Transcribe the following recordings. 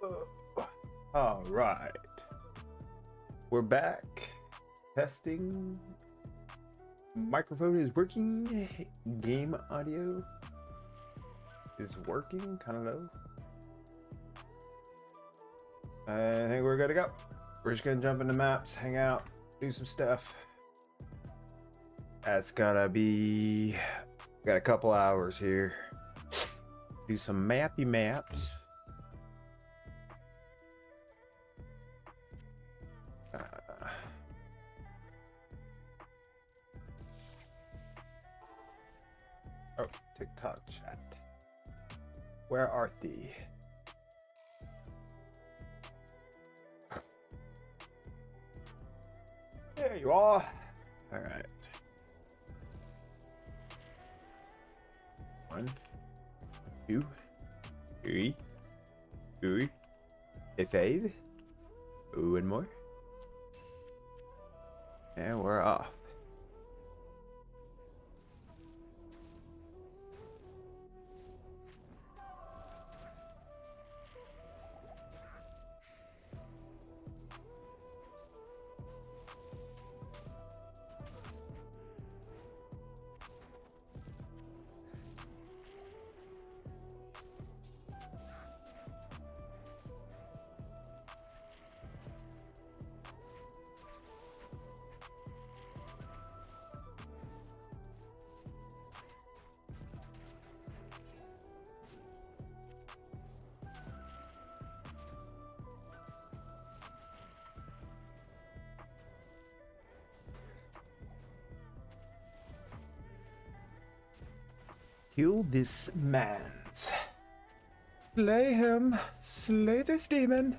All right, we're back. Testing. Microphone is working. Game audio is working, kind of low. I think we're good to go. We're just gonna jump into maps, hang out, do some stuff. That's gonna be. Got a couple hours here. Do some mappy maps. Oh, TikTok chat. Where art thee? There you are. All right. 1, 2, 3, 4, 5. One more. And we're off. Kill this man. Slay him. Slay this demon.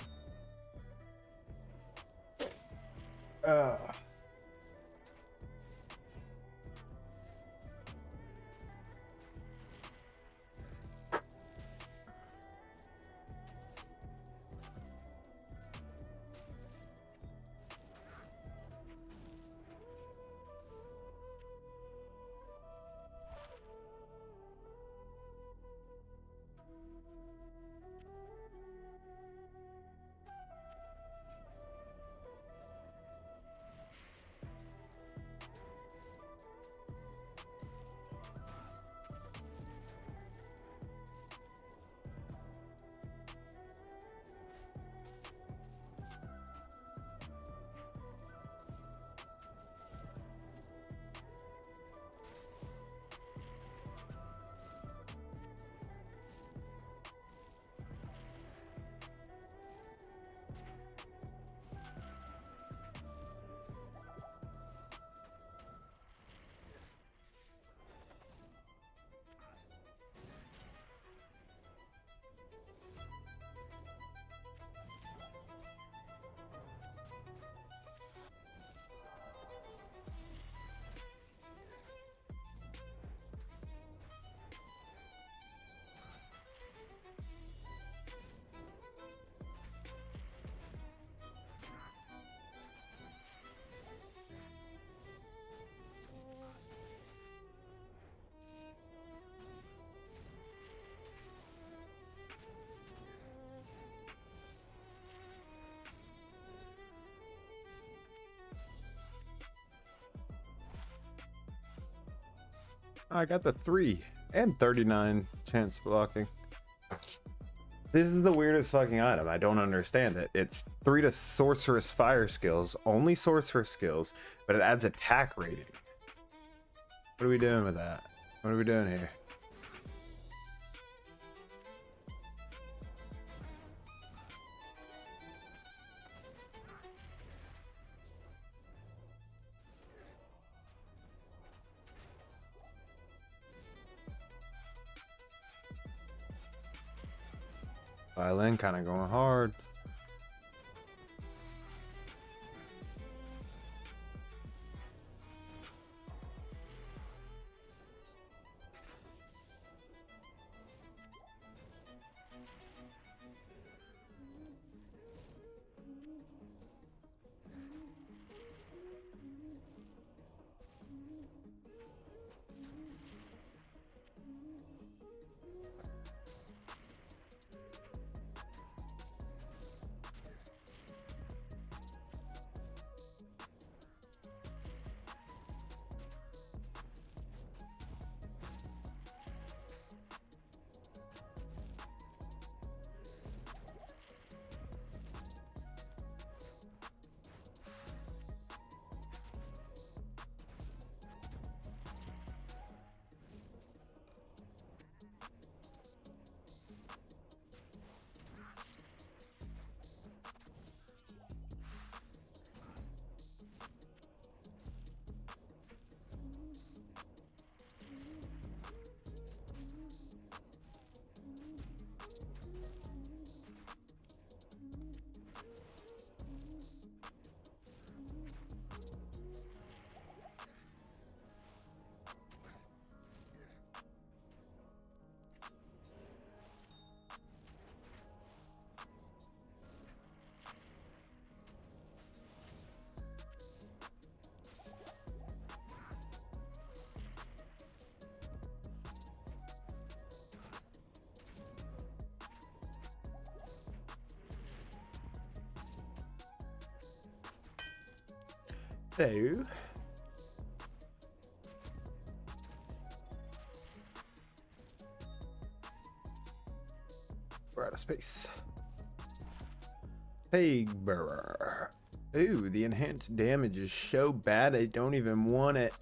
I got the 3 and 39 chance blocking. This is the weirdest fucking item. I don't understand it. It's 3 to sorceress fire skills, only sorcerer skills, but it adds attack rating. What are we doing with that? What are we doing here? Violin kind of going hard. So we're out of space. Hey, Bearer. Ooh, the enhanced damage is so bad I don't even want it.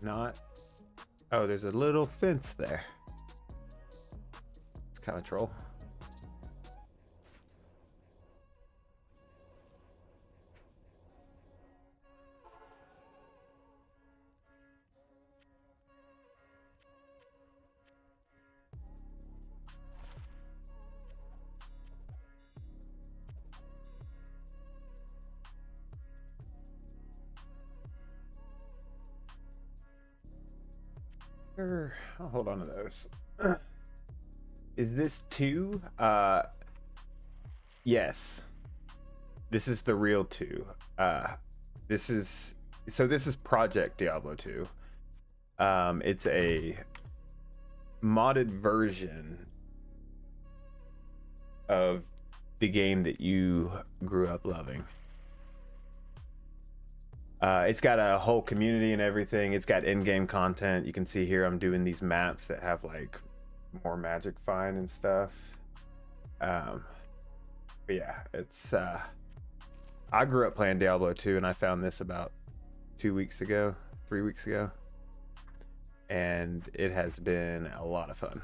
Not. Oh, there's a little fence there. It's kind of troll. I'll hold on to those. Is this 2? Yes. This is the real 2. This is Project Diablo 2. It's a modded version of the game that you grew up loving. It's got a whole community and everything. It's got in-game content. You can see here I'm doing these maps that have like more magic find and stuff. But yeah, it's I grew up playing Diablo 2 and I found this about 3 weeks ago, and it has been a lot of fun.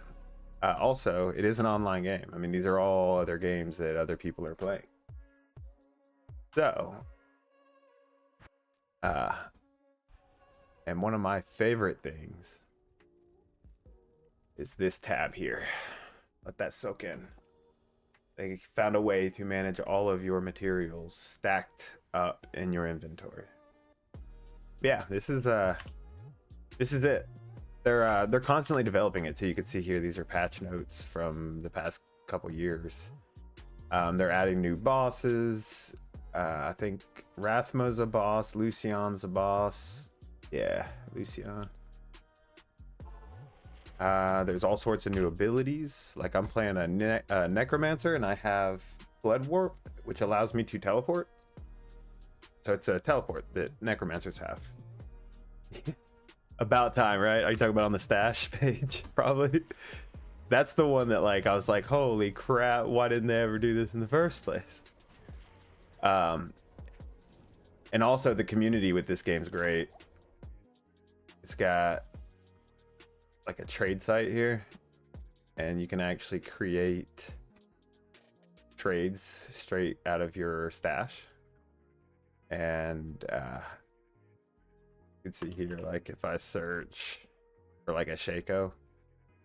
Also, it is an online game. I mean, these are all other games that other people are playing. So and one of my favorite things is this tab here. Let that soak in. They found a way to manage all of your materials stacked up in your inventory. Yeah, this is it. They're constantly developing it, so you can see here these are patch notes from the past couple years. They're adding new bosses. I think Rathma's a boss, Lucian's a boss. Yeah, Lucian. There's all sorts of new abilities. Like I'm playing a Necromancer and I have Blood Warp, which allows me to teleport. So it's a teleport that Necromancers have. About time, right? Are you talking about on the stash page? Probably. That's the one that like I was like, holy crap, why didn't they ever do this in the first place? And also the community with this game's great. It's got like a trade site here, and you can actually create trades straight out of your stash. And you can see here, like if I search for like a Shaco,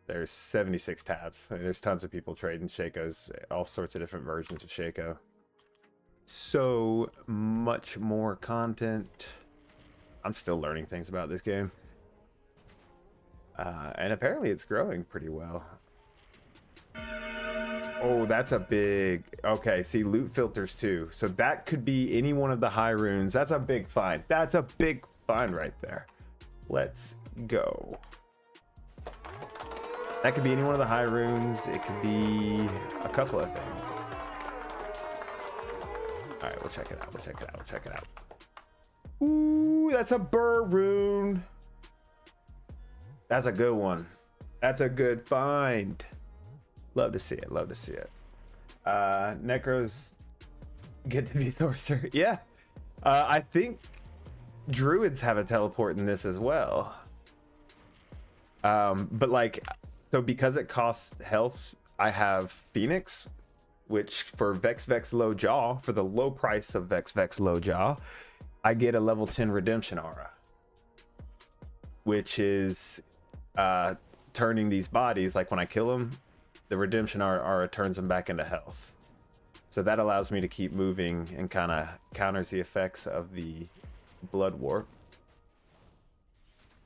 there's 76 tabs. I mean, there's tons of people trading Shacos, all sorts of different versions of Shaco. So much more content. I'm still learning things about this game. And apparently it's growing pretty well. Oh, that's a big... Okay, see, loot filters too. So that could be any one of the high runes. That's a big find. That's a big find right there. Let's go. That could be any one of the high runes. It could be a couple of things. All right, we'll check it out. We'll check it out. Ooh, that's a burr rune. That's a good one. That's a good find. Love to see it. Necros get to be sorcerer. Yeah. I think druids have a teleport in this as well. But like So because it costs health, I have Phoenix, which for Vex Low Jaw, for the low price of Vex Low Jaw, I get a level 10 redemption aura, which is turning these bodies, like when I kill them, the redemption aura turns them back into health. So that allows me to keep moving and kind of counters the effects of the blood warp.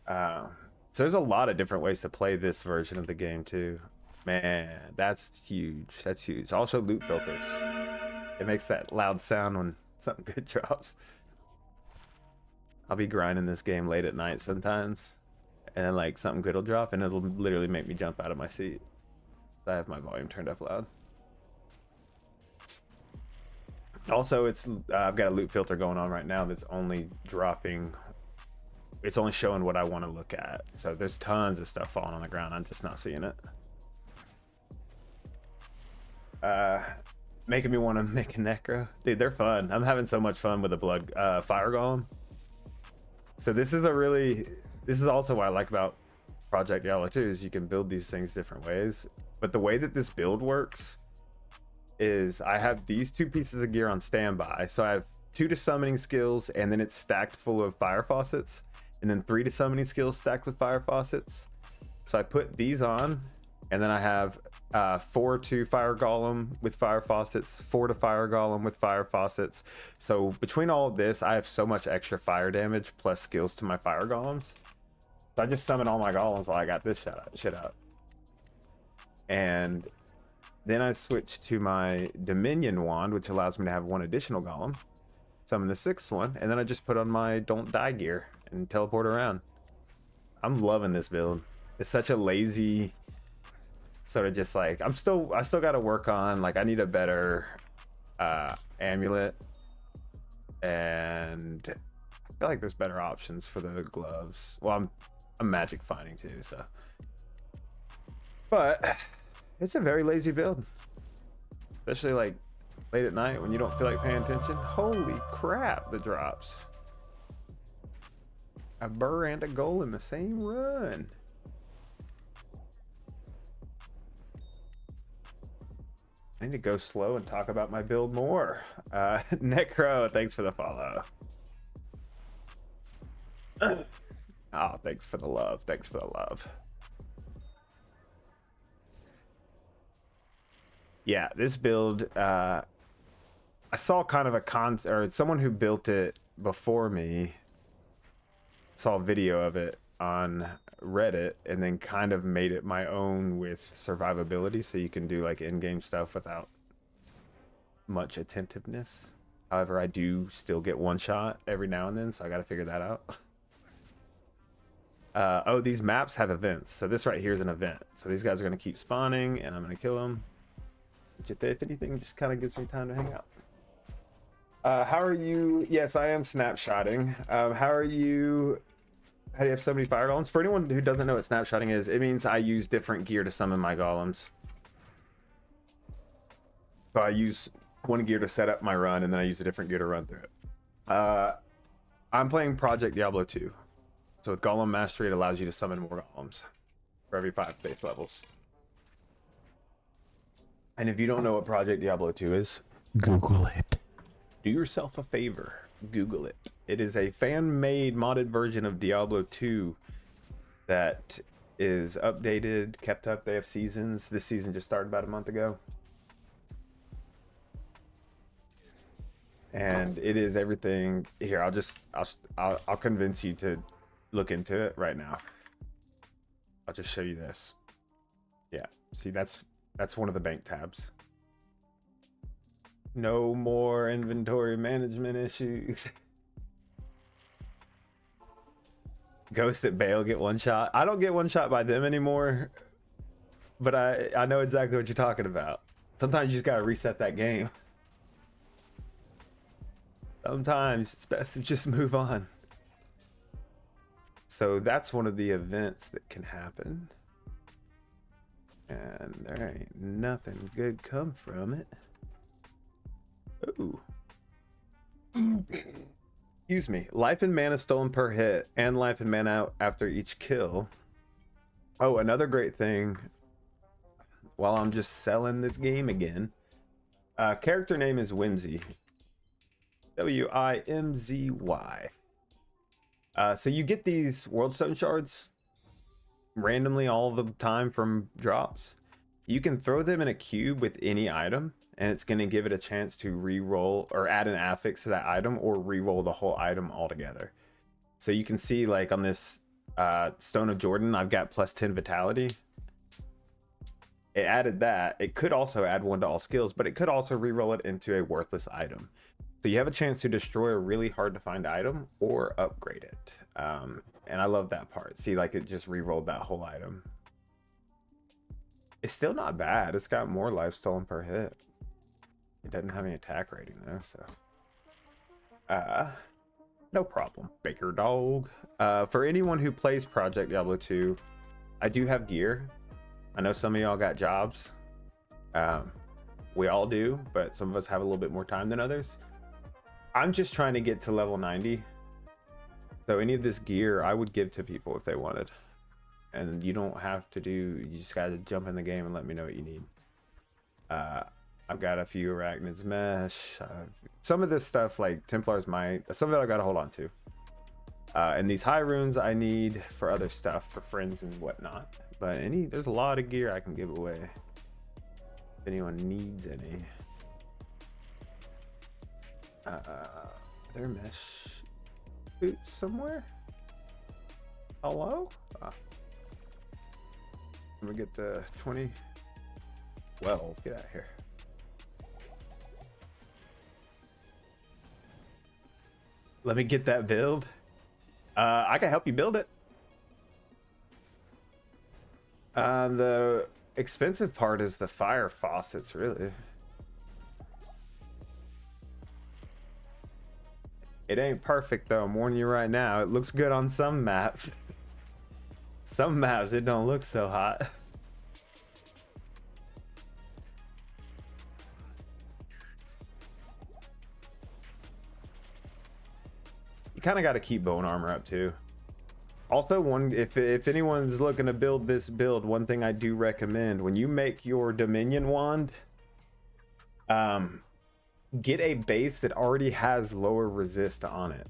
So there's a lot of different ways to play this version of the game too. Man, that's huge. That's huge. Also loot filters. It makes that loud sound when something good drops. I'll be grinding this game late at night sometimes, and then like something good will drop and it'll literally make me jump out of my seat. I have my volume turned up loud. Also, it's I've got a loot filter going on right now that's only dropping, it's only showing what I want to look at. So there's tons of stuff falling on the ground. I'm just not seeing it. Making me want to make a necro. Dude, they're fun. I'm having so much fun with the blood fire golem. So this is also what I like about Project Diablo 2 is you can build these things different ways. But the way that this build works is I have these two pieces of gear on standby. So I have 2 to summoning skills, and then it's stacked full of fire faucets, and then 3 to summoning skills stacked with fire faucets. So I put these on, and then I have 4 to fire golem with fire faucets, 4 to fire golem with fire faucets. So between all of this, I have so much extra fire damage plus skills to my fire golems. So I just summon all my golems while I got this shit out. And then I switch to my Dominion wand, which allows me to have 1 additional golem. Summon the 6th one, and then I just put on my Don't Die gear and teleport around. I'm loving this build. It's such a lazy sort of just like I still got to work on, like I need a better amulet, and I feel like there's better options for the gloves. Well, I'm magic finding too, so. But it's a very lazy build, especially like late at night when you don't feel like paying attention. Holy crap, the drops. A burr and a goal in the same run. I need to go slow and talk about my build more. Necro, thanks for the follow. Oh, thanks for the love. Thanks for the love. Yeah, this build, I saw kind of or someone who built it before me, saw a video of it on Reddit, and then kind of made it my own with survivability, so you can do like in-game stuff without much attentiveness. However, I do still get one shot every now and then, so I got to figure that out. Oh, these maps have events, so this right here is an event. So these guys are going to keep spawning, and I'm going to kill them. Which, if anything, just kind of gives me time to hang out. How are you? Yes, I am snapshotting. How are you? How do you have so many fire golems? For anyone who doesn't know what snapshotting is, it means I use different gear to summon my golems. So I use one gear to set up my run, and then I use a different gear to run through it. I'm playing Project Diablo 2. So with Golem Mastery, it allows you to summon more golems for every 5 base levels. And if you don't know what Project Diablo 2 is, Google it. Do yourself a favor. Google it. It is a fan-made modded version of Diablo 2 that is updated, kept up. They have seasons. This season just started about a month ago. And it is everything. Here, I'll convince you to look into it right now. I'll just show you this. Yeah, see, that's one of the bank tabs. No more inventory management issues. Ghost at Bale get one shot. I don't get one shot by them anymore, but I know exactly what you're talking about. Sometimes you just gotta reset that game. Sometimes it's best to just move on. So that's one of the events that can happen. And there ain't nothing good come from it. Ooh. Excuse me. Life and mana stolen per hit, and life and mana after each kill Oh, another great thing while I'm just selling this game again. Character name is Whimsy. Wimzy. So you get these world stone shards randomly all the time from drops. You can throw them in a cube with any item, and it's going to give it a chance to re-roll or add an affix to that item or re-roll the whole item altogether. So you can see, like on this Stone of Jordan, I've got plus 10 vitality. It added that. It could also add 1 to all skills, but it could also re-roll it into a worthless item. So you have a chance to destroy a really hard to find item or upgrade it. And I love that part. See, like it just re-rolled that whole item. It's still not bad. It's got more life stolen per hit. It doesn't have any attack rating though, so no problem, Baker Dog. For anyone who plays Project Diablo 2, I do have gear. I know some of y'all got jobs. We all do, but some of us have a little bit more time than others. I'm just trying to get to level 90. So any of this gear I would give to people if they wanted. And you don't have to do, you just gotta jump in the game and let me know what you need. I've got a few Arachnid's Mesh. Some of this stuff like Templar's Might, some of it I gotta hold on to. And these high runes I need for other stuff, for friends and whatnot. But there's a lot of gear I can give away if anyone needs any. There mesh boots somewhere? Hello? Let me get the 20. Well, get out of here. Let me get that build. I can help you build it. The expensive part is the fire faucets, really. It ain't perfect though, I'm warning you right now. It looks good on some maps. Some maps it don't look so hot. You kind of got to keep bone armor up too. Also, if anyone's looking to build this build, one thing I do recommend, when you make your Dominion wand, get a base that already has lower resist on it.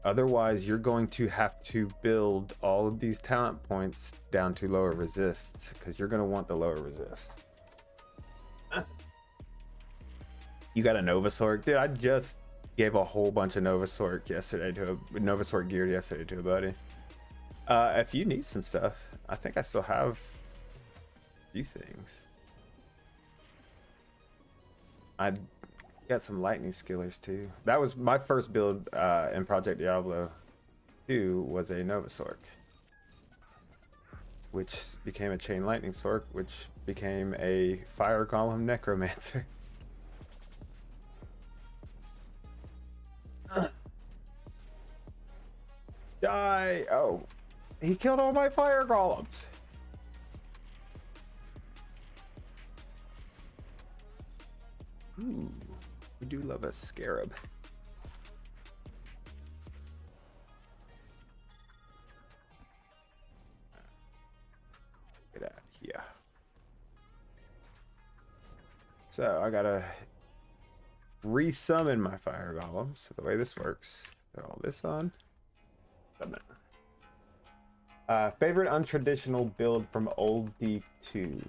Otherwise, you're going to have to build all of these talent points down to lower resist, because you're going to want the lower resist. You got a Nova Sork? Dude, I just gave a whole bunch of Nova Sork yesterday to a Nova Sork gear yesterday to a buddy. If you need some stuff, I think I still have a few things. I got some lightning skillers too. That was my first build in Project Diablo 2 was a Nova Sork, which became a chain lightning Sork, which became a fire golem necromancer. Die! Oh, he killed all my fire golems. Ooh, we do love a scarab. Get out of here. So I gotta resummon my fire golem. So the way this works, throw all this on. Summon. Favorite untraditional build from old D2.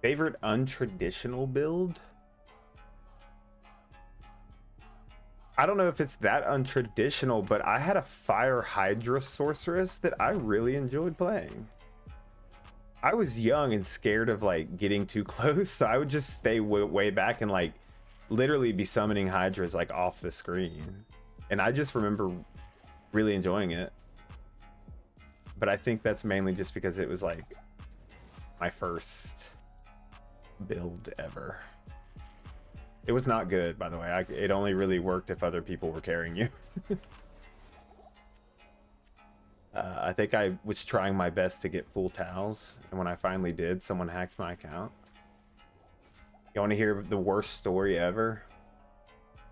Favorite untraditional build? I don't know if it's that untraditional, but I had a Fire Hydra sorceress that I really enjoyed playing. I was young and scared of like getting too close, so I would just stay way back and like literally be summoning Hydras like off the screen. And I just remember really enjoying it. But I think that's mainly just because it was like my first build ever. It was not good, by the way. It only really worked if other people were carrying you. I think I was trying my best to get full towels, and when I finally did, someone hacked my account. You want to hear the worst story ever?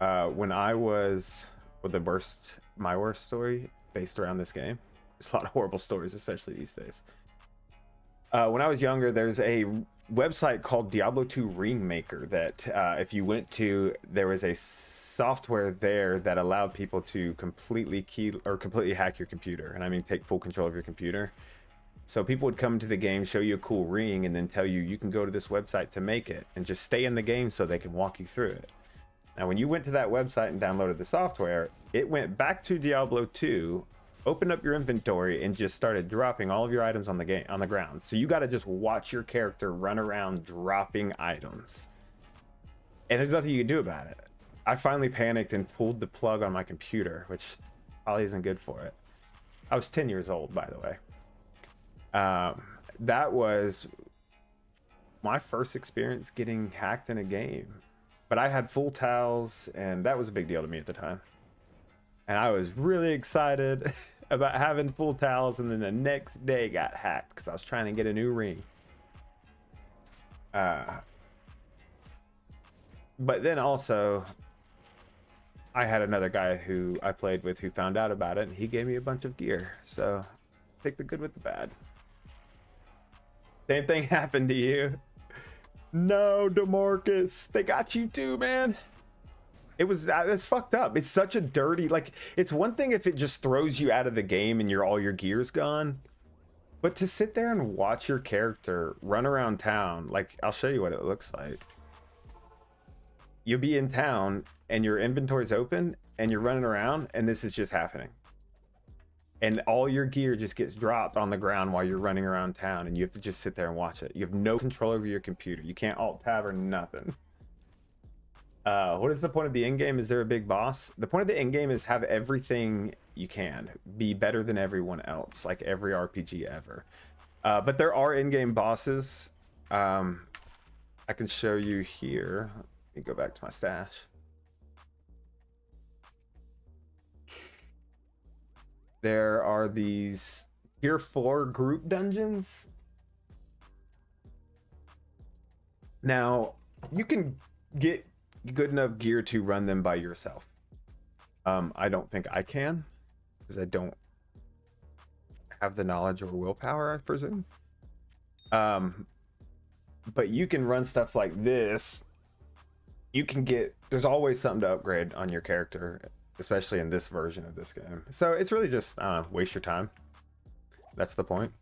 When I was, well, my worst story based around this game. There's a lot of horrible stories, especially these days. When I was younger, there's a website called Diablo 2 Ringmaker that if you went to, there was a software there that allowed people to completely hack your computer, and I mean take full control of your computer. So people would come to the game, show you a cool ring, and then tell you you can go to this website to make it, and just stay in the game so they can walk you through it. Now, when you went to that website and downloaded the software, it went back to Diablo 2, opened up your inventory, and just started dropping all of your items on the ground. So you got to just watch your character run around dropping items, and there's nothing you can do about it. I finally panicked and pulled the plug on my computer, which probably isn't good for it. I was 10 years old, by the way. That was my first experience getting hacked in a game, but I had full towels, and that was a big deal to me at the time. And I was really excited about having full towels, and then the next day got hacked because I was trying to get a new ring. But then also, I had another guy who I played with who found out about it, and he gave me a bunch of gear. So take the good with the bad. Same thing happened to you. No, DeMarcus, they got you too, man. It's fucked up. It's such a dirty, like, it's one thing if it just throws you out of the game and all your gear's gone, but to sit there and watch your character run around town, like, I'll show you what it looks like. You'll be in town and your inventory's open and you're running around, and this is just happening. And all your gear just gets dropped on the ground while you're running around town, and you have to just sit there and watch it. You have no control over your computer. You can't alt-tab or nothing. What is the point of the end game? Is there a big boss? The point of the end game is have everything you can. Be better than everyone else, like every RPG ever. But there are in-game bosses. I can show you here. Let me go back to my stash. There are these tier 4 group dungeons. Now, you can get good enough gear to run them by yourself. I don't think I can, because I don't have the knowledge or willpower, I presume. But you can run stuff like this. You can there's always something to upgrade on your character, especially in this version of this game. So it's really just, waste your time. That's the point.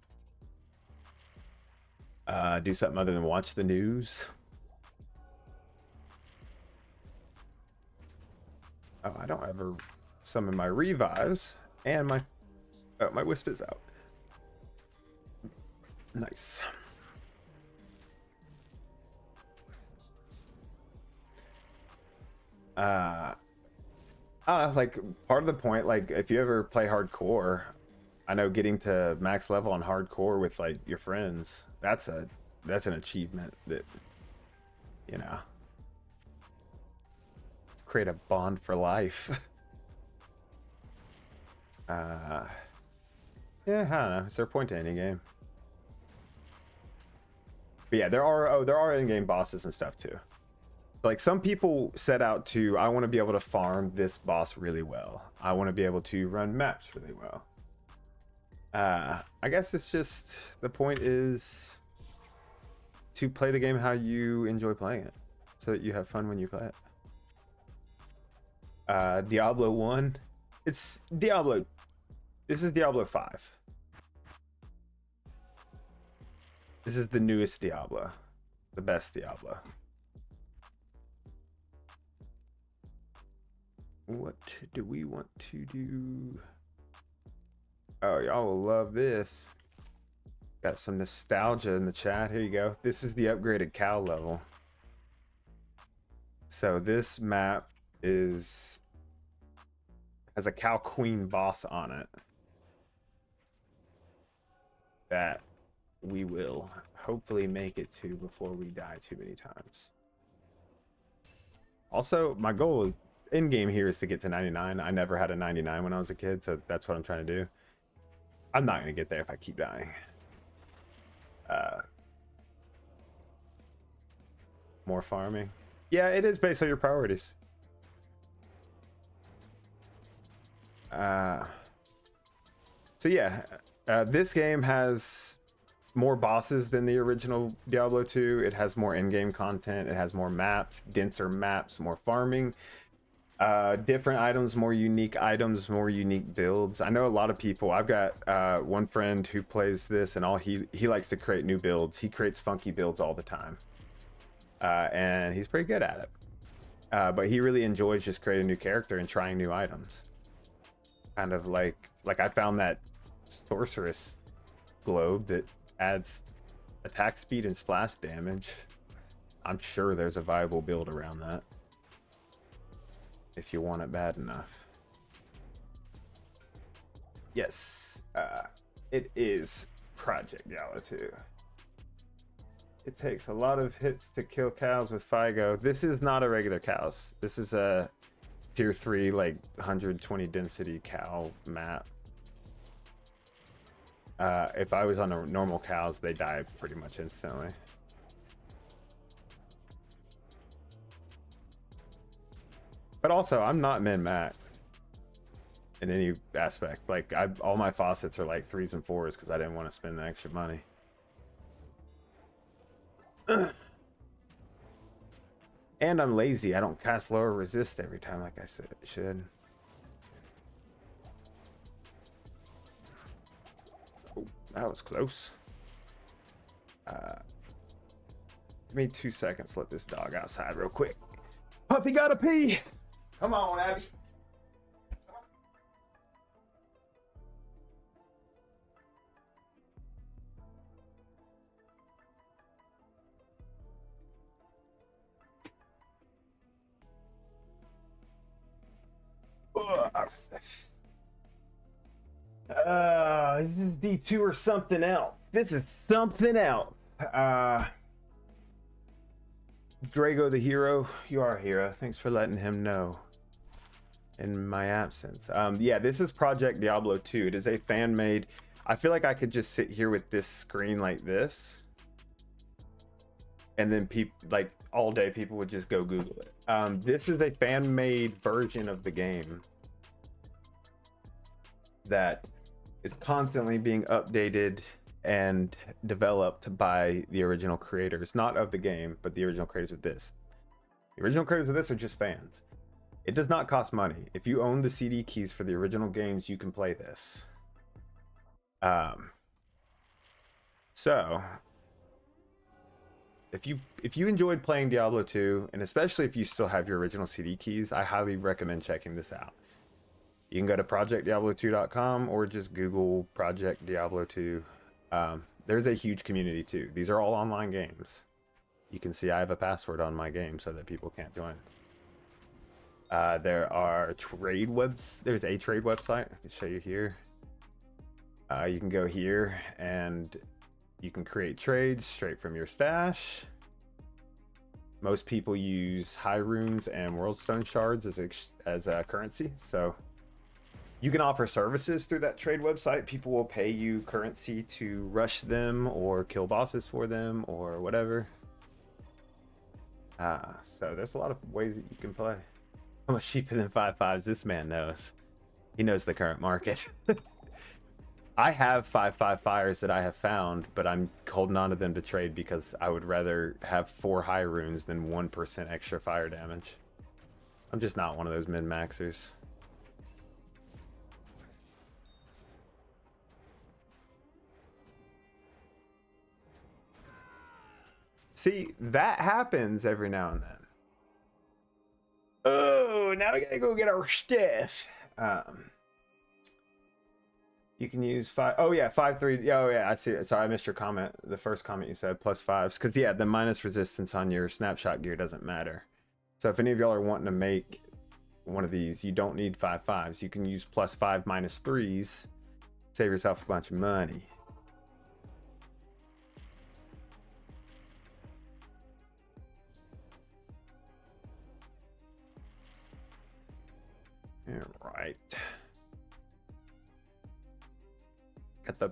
Do something other than watch the news. Oh, I don't ever summon my revives, and my wisp is out. Nice. I don't know, like, part of the point, like, if you ever play hardcore, I know getting to max level on hardcore with, like, your friends, that's an achievement that, you know, create a bond for life. Yeah, I don't know, is there a point to any game? But yeah, there are in-game bosses and stuff too. Like, some people set out to, I want to be able to farm this boss really well. I want to be able to run maps really well. I guess it's just, the point is to play the game how you enjoy playing it, so that you have fun when you play it. Diablo 1. It's Diablo. This is Diablo 5. This is the newest Diablo. The best Diablo. What do we want to do? Oh, y'all will love this. Got some nostalgia in the chat. Here you go. This is the upgraded cow level. So this map has a cow queen boss on it that we will hopefully make it to before we die too many times. Also, my goal in game here is to get to 99. I never had a 99 when I was a kid, so that's what I'm trying to do. I'm not gonna get there if I keep dying. More farming. Yeah, it is based on your priorities. So yeah, this game has more bosses than the original Diablo 2. It has more in-game content. It has more maps, denser maps, more farming, different items, more unique builds. I know a lot of people. I've got one friend who plays this, and all he likes to create new builds. He creates funky builds all the time, and he's pretty good at it. But he really enjoys just creating a new character and trying new items. Kind of like I found that sorceress globe that adds attack speed and splash damage. I'm sure there's a viable build around that if you want it bad enough. Yes, it is Project Diablo 2. It takes a lot of hits to kill cows with Figo. This is not a regular cows. This is a tier 3, like 120 density cow map. If I was on a normal cows, they die pretty much instantly. But also, I'm not min-max in any aspect. Like, all my faucets are like 3s and 4s because I didn't want to spend the extra money. And I'm lazy. I don't cast lower resist every time like I said it should. Oh, that was close. Give me 2 seconds. Let this dog outside real quick. Puppy gotta pee. Come on, Abby. This is D2 or something else. This is something else. Drago the hero, you are a hero. Thanks for letting him know in my absence. Yeah, this is Project Diablo 2. It is a fan-made. I feel like I could just sit here with this screen like this, and then people, like, all day people would just go Google it. This is a fan-made version of the game that is constantly being updated and developed by the original creators, not of the game, but the original creators of this. The original creators of this are just fans. It does not cost money. If you own the CD keys for the original games, you can play this. So if you enjoyed playing Diablo 2, and especially if you still have your original CD keys, I highly recommend checking this out. You can go to projectdiablo2.com or just Google Project Diablo 2. There's a huge community too. These are all online games. You can see I have a password on my game so that people can't join. There are trade webs. There's a trade website. I can show you here. You can go here and you can create trades straight from your stash. Most people use high runes and worldstone shards as a currency. So you can offer services through that trade website. People will pay you currency to rush them or kill bosses for them or whatever. So there's a lot of ways that you can play. How much cheaper than 5.5s? This man knows. He knows the current market. I have 5.5 fires that I have found, but I'm holding on to them to trade because I would rather have 4 high runes than 1% extra fire damage. I'm just not one of those min-maxers. See, that happens every now and then. Oh, now we gotta go get our stuff. You can use 5. Oh yeah, 5.3. Oh yeah, I see it. Sorry, I missed your comment. The first comment you said +5s, because yeah, the minus resistance on your snapshot gear doesn't matter. So if any of y'all are wanting to make one of these, you don't need 5.5s. You can use +5 -3s. Save yourself a bunch of money. All right. Got the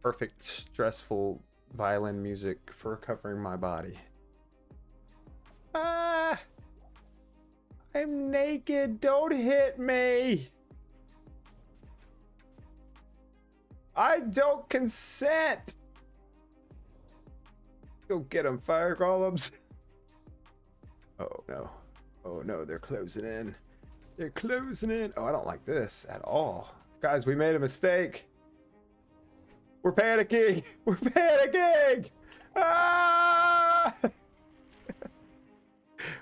perfect stressful violin music for recovering my body. Ah! I'm naked. Don't hit me. I don't consent. Go get them, fire golems. Oh no. Oh no, they're closing in. They're closing in. Oh, I don't like this at all. Guys, we made a mistake. We're panicking. We're panicking. Ah!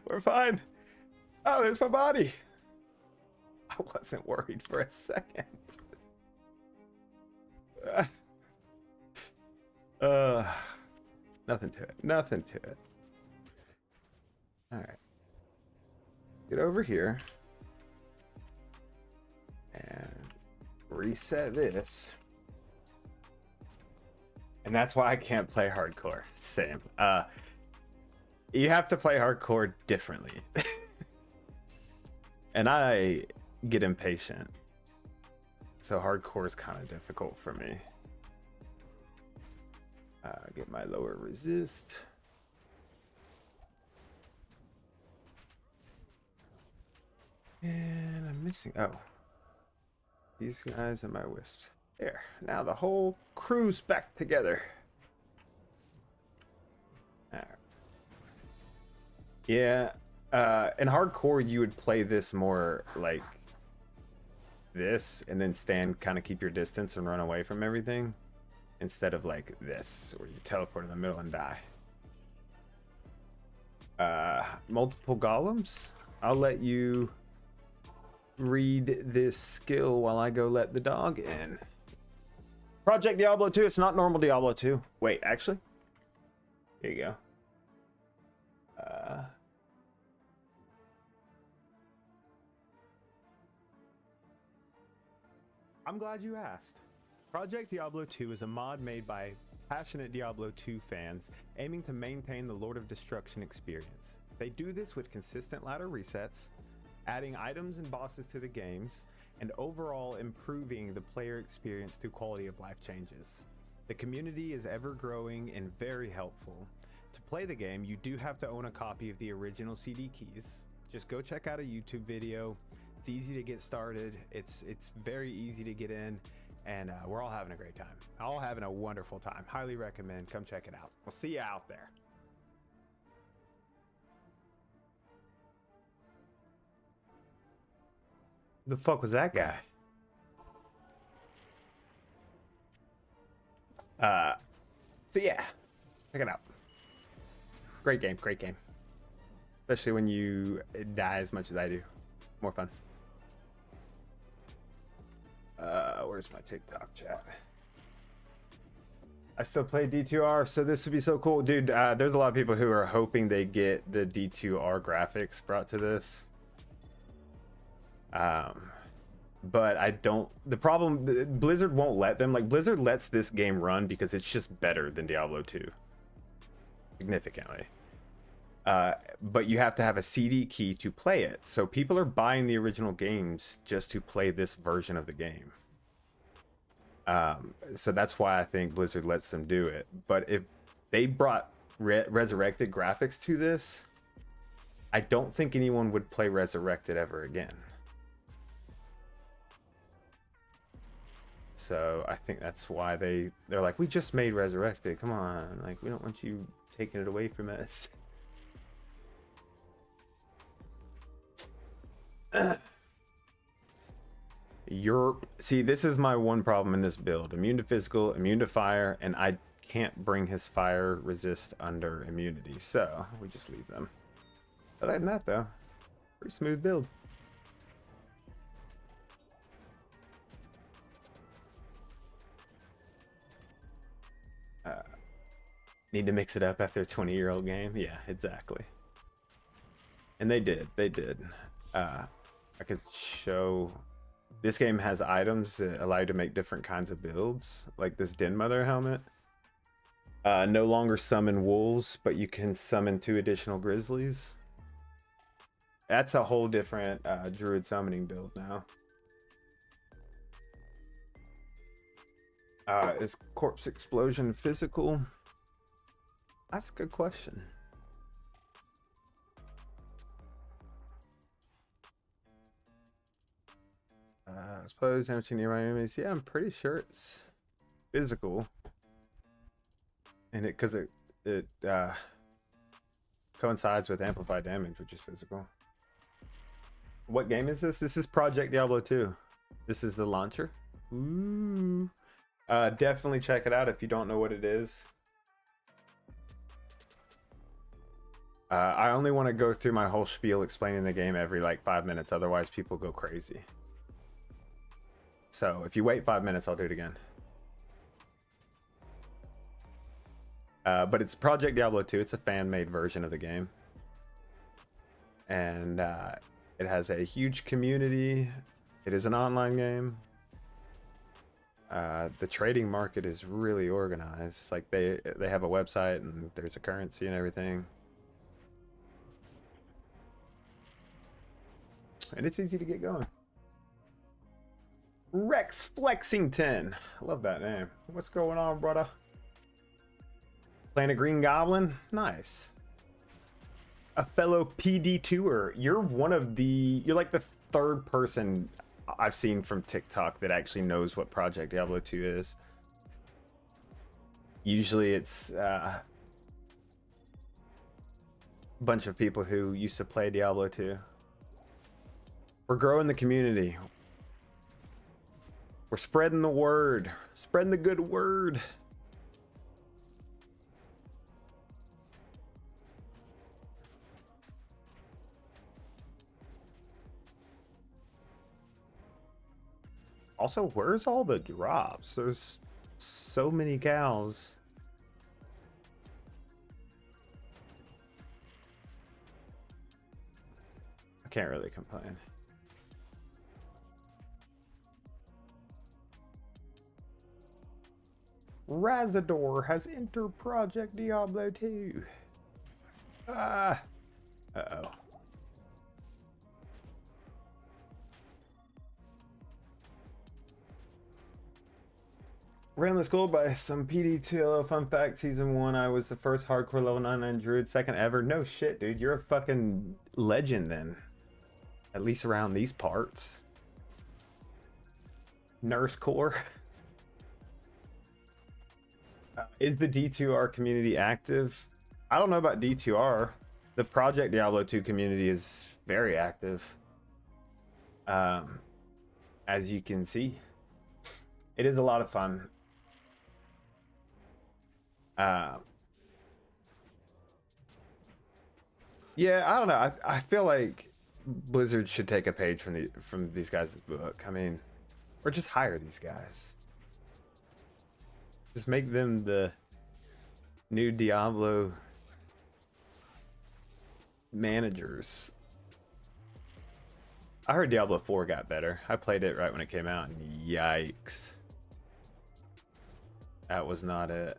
We're fine. Oh, there's my body. I wasn't worried for a second. Nothing to it. Nothing to it. All right. Get over here. And reset this. And that's why I can't play hardcore. Same. You have to play hardcore differently. And I get impatient. So hardcore is kind of difficult for me. Get my lower resist. And I'm missing. Oh. These guys and my wisps. There. Now the whole crew's back together. Alright. Yeah. In hardcore, you would play this more like this and then stand, kind of keep your distance and run away from everything, instead of like this where you teleport in the middle and die. Multiple golems. I'll let you read this skill while I go let the dog in. Project Diablo 2. It's not normal Diablo 2. Wait, actually, here you go. I'm glad you asked. Project Diablo 2 is a mod made by passionate Diablo 2 fans aiming to maintain the Lord of Destruction experience. They do this with consistent ladder resets, adding items and bosses to the games, and overall improving the player experience through quality of life changes. The community is ever growing and very helpful. To play the game, you do have to own a copy of the original CD keys. Just go check out a YouTube video. It's easy to get started. It's very easy to get in, and we're all having a great time. All having a wonderful time. Highly recommend. Come check it out. We'll see you out there. Who the fuck was that guy? So yeah, check it out. Great game, great game. Especially when you die as much as I do. More fun. Where's my TikTok chat? I still play D2R, so this would be so cool. Dude, there's a lot of people who are hoping they get the D2R graphics brought to this. But I don't. The problem, Blizzard won't let them. Like, Blizzard lets this game run because it's just better than Diablo 2. Significantly. But you have to have a CD key to play it. So people are buying the original games just to play this version of the game. So that's why I think Blizzard lets them do it. But if they brought resurrected graphics to this, I don't think anyone would play Resurrected ever again. So I think that's why they're like, we just made Resurrected. Come on, like, we don't want you taking it away from us. See, this is my one problem in this build. Immune to physical, immune to fire, and I can't bring his fire resist under immunity, so we just leave them. Other than that, though, pretty smooth build. Need to mix it up after a 20-year-old game? Yeah, exactly. And they did. I could show. This game has items that allow you to make different kinds of builds, like this Den Mother helmet. No longer summon wolves, but you can summon 2 additional grizzlies. That's a whole different druid summoning build now. Is corpse explosion physical? That's a good question. I suppose damaging nearby enemies. Yeah, I'm pretty sure it's physical, and it coincides with amplified damage, which is physical. What game is this? This is Project Diablo 2. This is the launcher. Ooh. Definitely check it out if you don't know what it is. I only want to go through my whole spiel explaining the game every like 5 minutes, otherwise people go crazy. So if you wait 5 minutes, I'll do it again. But it's Project Diablo 2. It's a fan-made version of the game. And it has a huge community. It is an online game. The trading market is really organized. Like they have a website and there's a currency and everything. And it's easy to get going. Rex Flexington. I love that name. What's going on, brother? Playing a Green Goblin? Nice. A fellow pd2er. You're like the third person I've seen from TikTok that actually knows what Project Diablo 2 is. Usually it's a bunch of people who used to play Diablo 2. We're growing the community. We're spreading the word. Spreading the good word. Also, where's all the drops? There's so many cows. I can't really complain. Razador has entered Project Diablo 2. Uh-oh. Ran the school by some pd2. Fun fact, season 1, I was the first hardcore level 99 druid, second ever. No shit, dude. You're a fucking legend then. At least around these parts. Nurse Corps. Is the D2R community active? I don't know about D2R. The Project Diablo 2 community is very active. As you can see. It is a lot of fun. Yeah, I don't know. I feel like Blizzard should take a page from these guys' book. I mean, or just hire these guys. Just make them the new Diablo managers. I heard Diablo 4 got better. I played it right when it came out, and yikes. That was not it.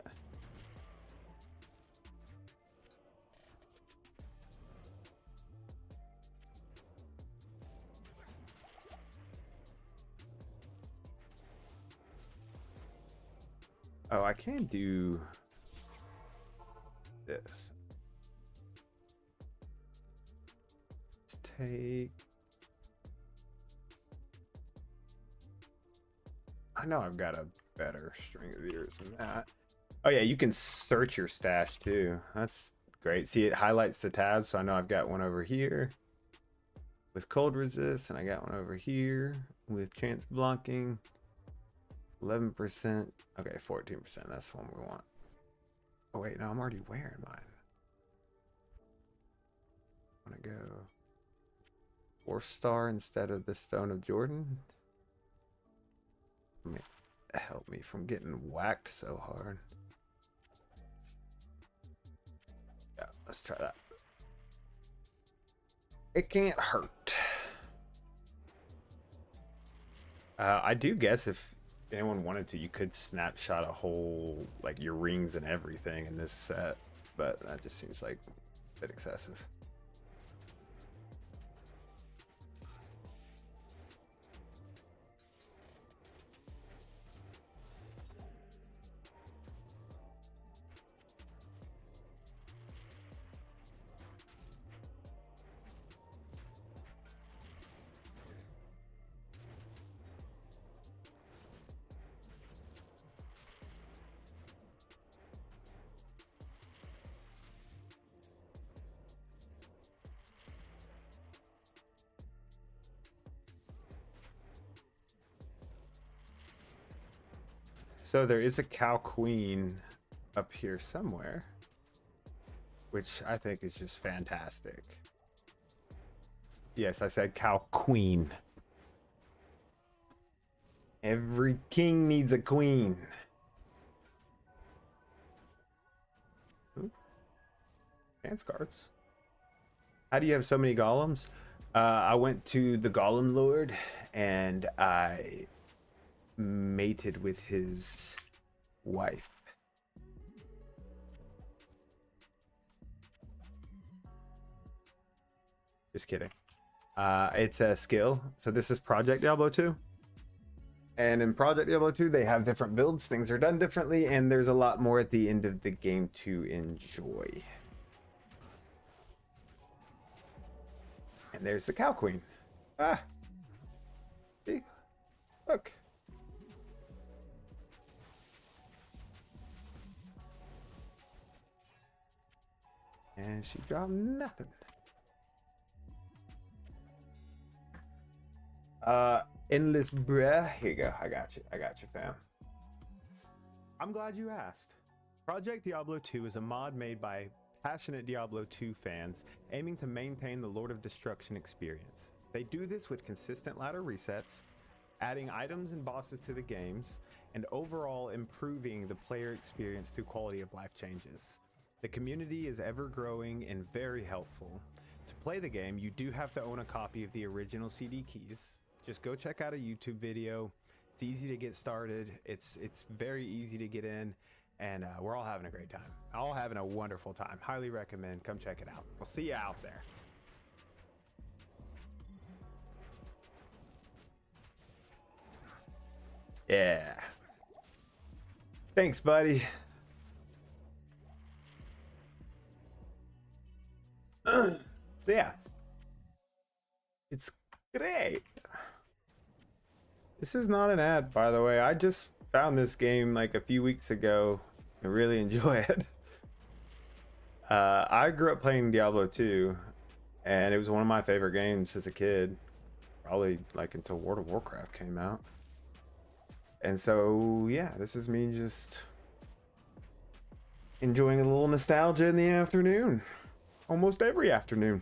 Oh, I can do this. Let's take... I know I've got a better string of ears than that. Oh yeah, you can search your stash too. That's great. See, it highlights the tabs, so I know I've got one over here with cold resist, and I got one over here with chance blocking. 11%. Okay, 14%. That's the one we want. Oh wait, no, I'm already wearing mine. I want to go 4-star instead of the Stone of Jordan. Help me from getting whacked so hard. Yeah, let's try that. It can't hurt. I do guess if anyone wanted to, you could snapshot a whole, like, your rings and everything in this set, but that just seems like a bit excessive. So there is a cow queen up here somewhere, which I think is just fantastic. Yes, I said cow queen. Every king needs a queen. Ooh. Dance cards. How do you have so many golems? I went to the Golem Lord and I mated with his wife. Just kidding. It's a skill. So this is Project Diablo 2. And in Project Diablo 2, they have different builds. Things are done differently, and there's a lot more at the end of the game to enjoy. And there's the Cow Queen. Ah. See? Look. And she dropped nothing. Endless bruh. Here you go. I got you, fam. I'm glad you asked. Project Diablo 2 is a mod made by passionate Diablo 2 fans aiming to maintain the Lord of Destruction experience. They do this with consistent ladder resets, adding items and bosses to the games, and overall improving the player experience through quality of life changes. The community is ever growing and very helpful. To play the game, you do have to own a copy of the original CD keys. Just go check out a YouTube video. It's easy to get started. It's very easy to get in, and we're all having a great time. All having a wonderful time. Highly recommend. Come check it out. We'll see you out there. Yeah. Thanks, buddy. Yeah. It's great. This is not an ad, by the way. I just found this game like a few weeks ago and really enjoy it. I grew up playing Diablo 2, and it was one of my favorite games as a kid. Probably like until World of Warcraft came out. And so, yeah, this is me just enjoying a little nostalgia in the afternoon. Almost every afternoon.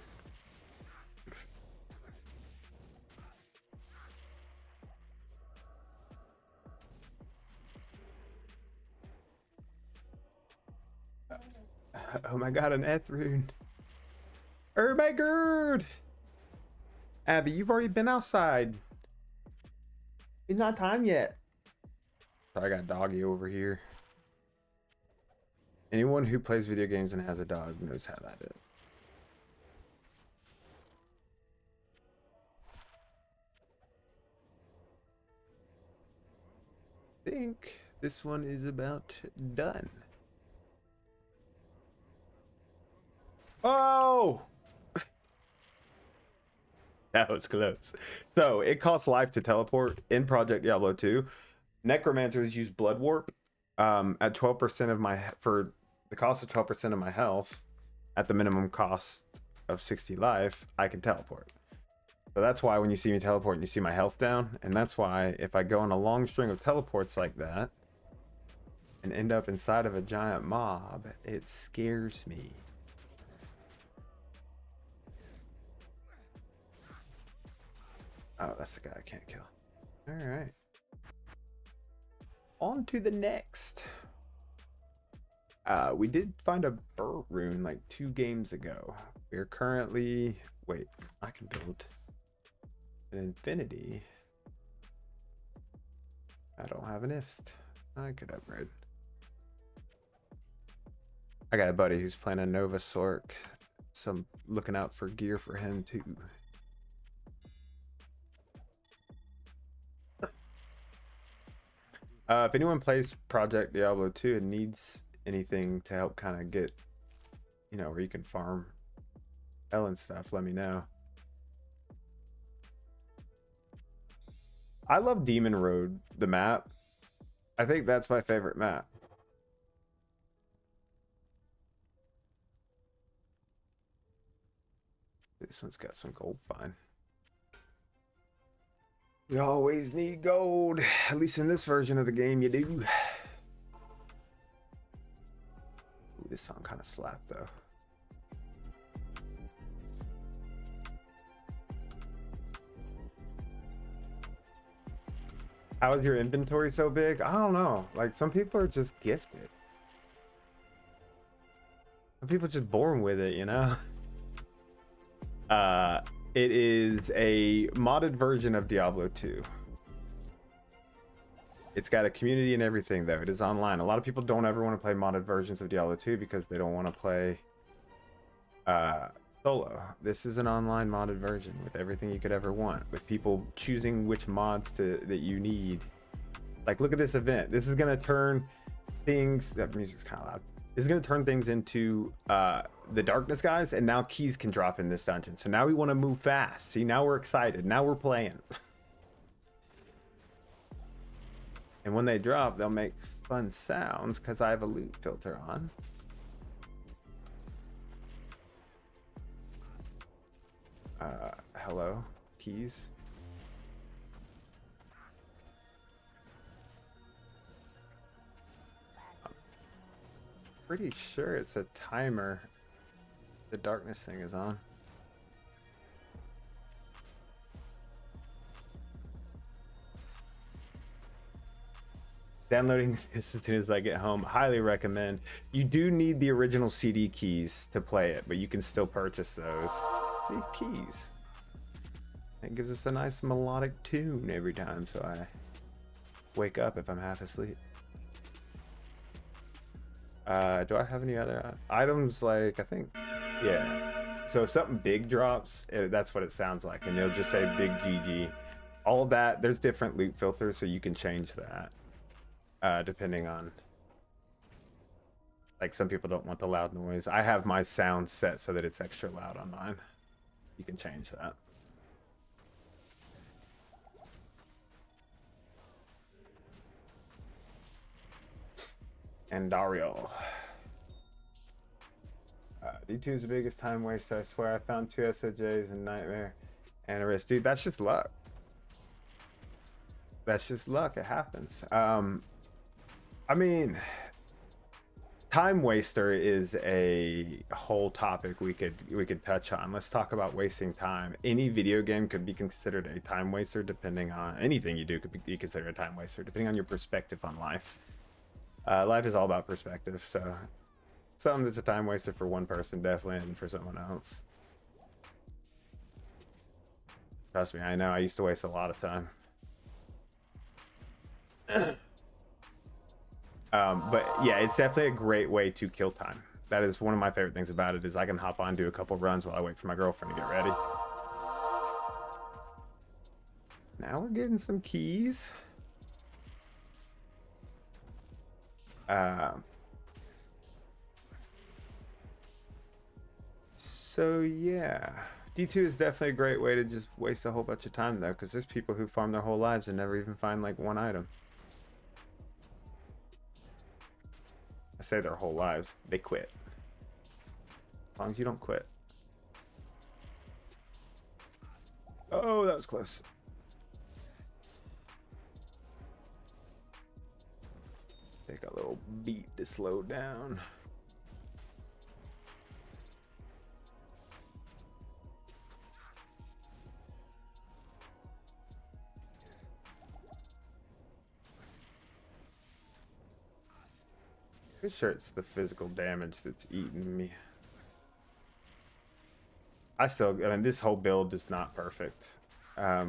Oh my god, an Eth rune. Oh my god! Abby, you've already been outside. It's not time yet. I got doggy over here. Anyone who plays video games and has a dog knows how that is. I think this one is about done. Oh! That was close. So it costs life to teleport in Project Diablo 2. Necromancers use blood warp at 12% of my for the cost of 12% of my health at the minimum cost of 60 life. I can teleport. So that's why when you see me teleport, you see my health down, and that's why if I go on a long string of teleports like that and end up inside of a giant mob, it scares me. Oh, that's the guy I can't kill. All right. On to the next. We did find a burr rune like 2 games ago. We're currently... Wait, I can build an infinity. I don't have an ist. I could upgrade. I got a buddy who's playing a Nova Sork, so I'm looking out for gear for him too. If anyone plays Project Diablo 2 and needs anything to help kind of get, you know, where you can farm hell and stuff, let me know. I love Demon Road, the map. I think that's my favorite map. This one's got some gold fine. We always need gold. At least in this version of the game, you do. This song kind of slapped though. How is your inventory so big? I don't know. Like, some people are just gifted. Some people are just born with it, you know? It is a modded version of Diablo 2. It's got a community and everything, though. It is online. A lot of people don't ever want to play modded versions of Diablo 2 because they don't want to play solo. This is an online modded version with everything you could ever want, with people choosing which mods that you need. Like, look at this event. This is gonna turn things. That music's kind of loud. This is gonna turn things into the darkness guys, and now keys can drop in this dungeon. So now we want to move fast. See, now we're excited. Now we're playing. And when they drop, they'll make fun sounds because I have a loot filter on. Hello, keys. I'm pretty sure it's a timer. The darkness thing is on. Downloading this as soon as I get home. Highly recommend. You do need the original CD keys to play it, but you can still purchase those. See, keys. It gives us a nice melodic tune every time, so I wake up if I'm half asleep. Do I have any other items? Like, I think, yeah. So if something big drops, that's what it sounds like, and you'll just say big GG. All of that, there's different loot filters, so you can change that. Depending on, like, some people don't want the loud noise. I have my sound set so that it's extra loud on mine. You can change that. And Dario. D2 is the biggest time waster. I swear I found 2 SOJs in Nightmare and a wrist. Dude, that's just luck. That's just luck. It happens. I mean, time waster is a whole topic we could touch on. Let's talk about wasting time. Any video game could be considered a time waster, depending on anything you do could be considered a time waster, depending on your perspective on life. Life is all about perspective, so something that's a time waster for one person definitely isn't for someone else. Trust me, I know. I used to waste a lot of time. But yeah, it's definitely a great way to kill time. That is one of my favorite things about it, is I can hop on, do a couple runs while I wait for my girlfriend to get ready. Now we're getting some keys. So yeah, D2 is definitely a great way to just waste a whole bunch of time though, because there's people who farm their whole lives and never even find like one item. I say their whole lives, they quit. As long as you don't quit. Oh, that was close. Take a little beat to slow down. Pretty sure it's the physical damage that's eating me. I mean, this whole build is not perfect. I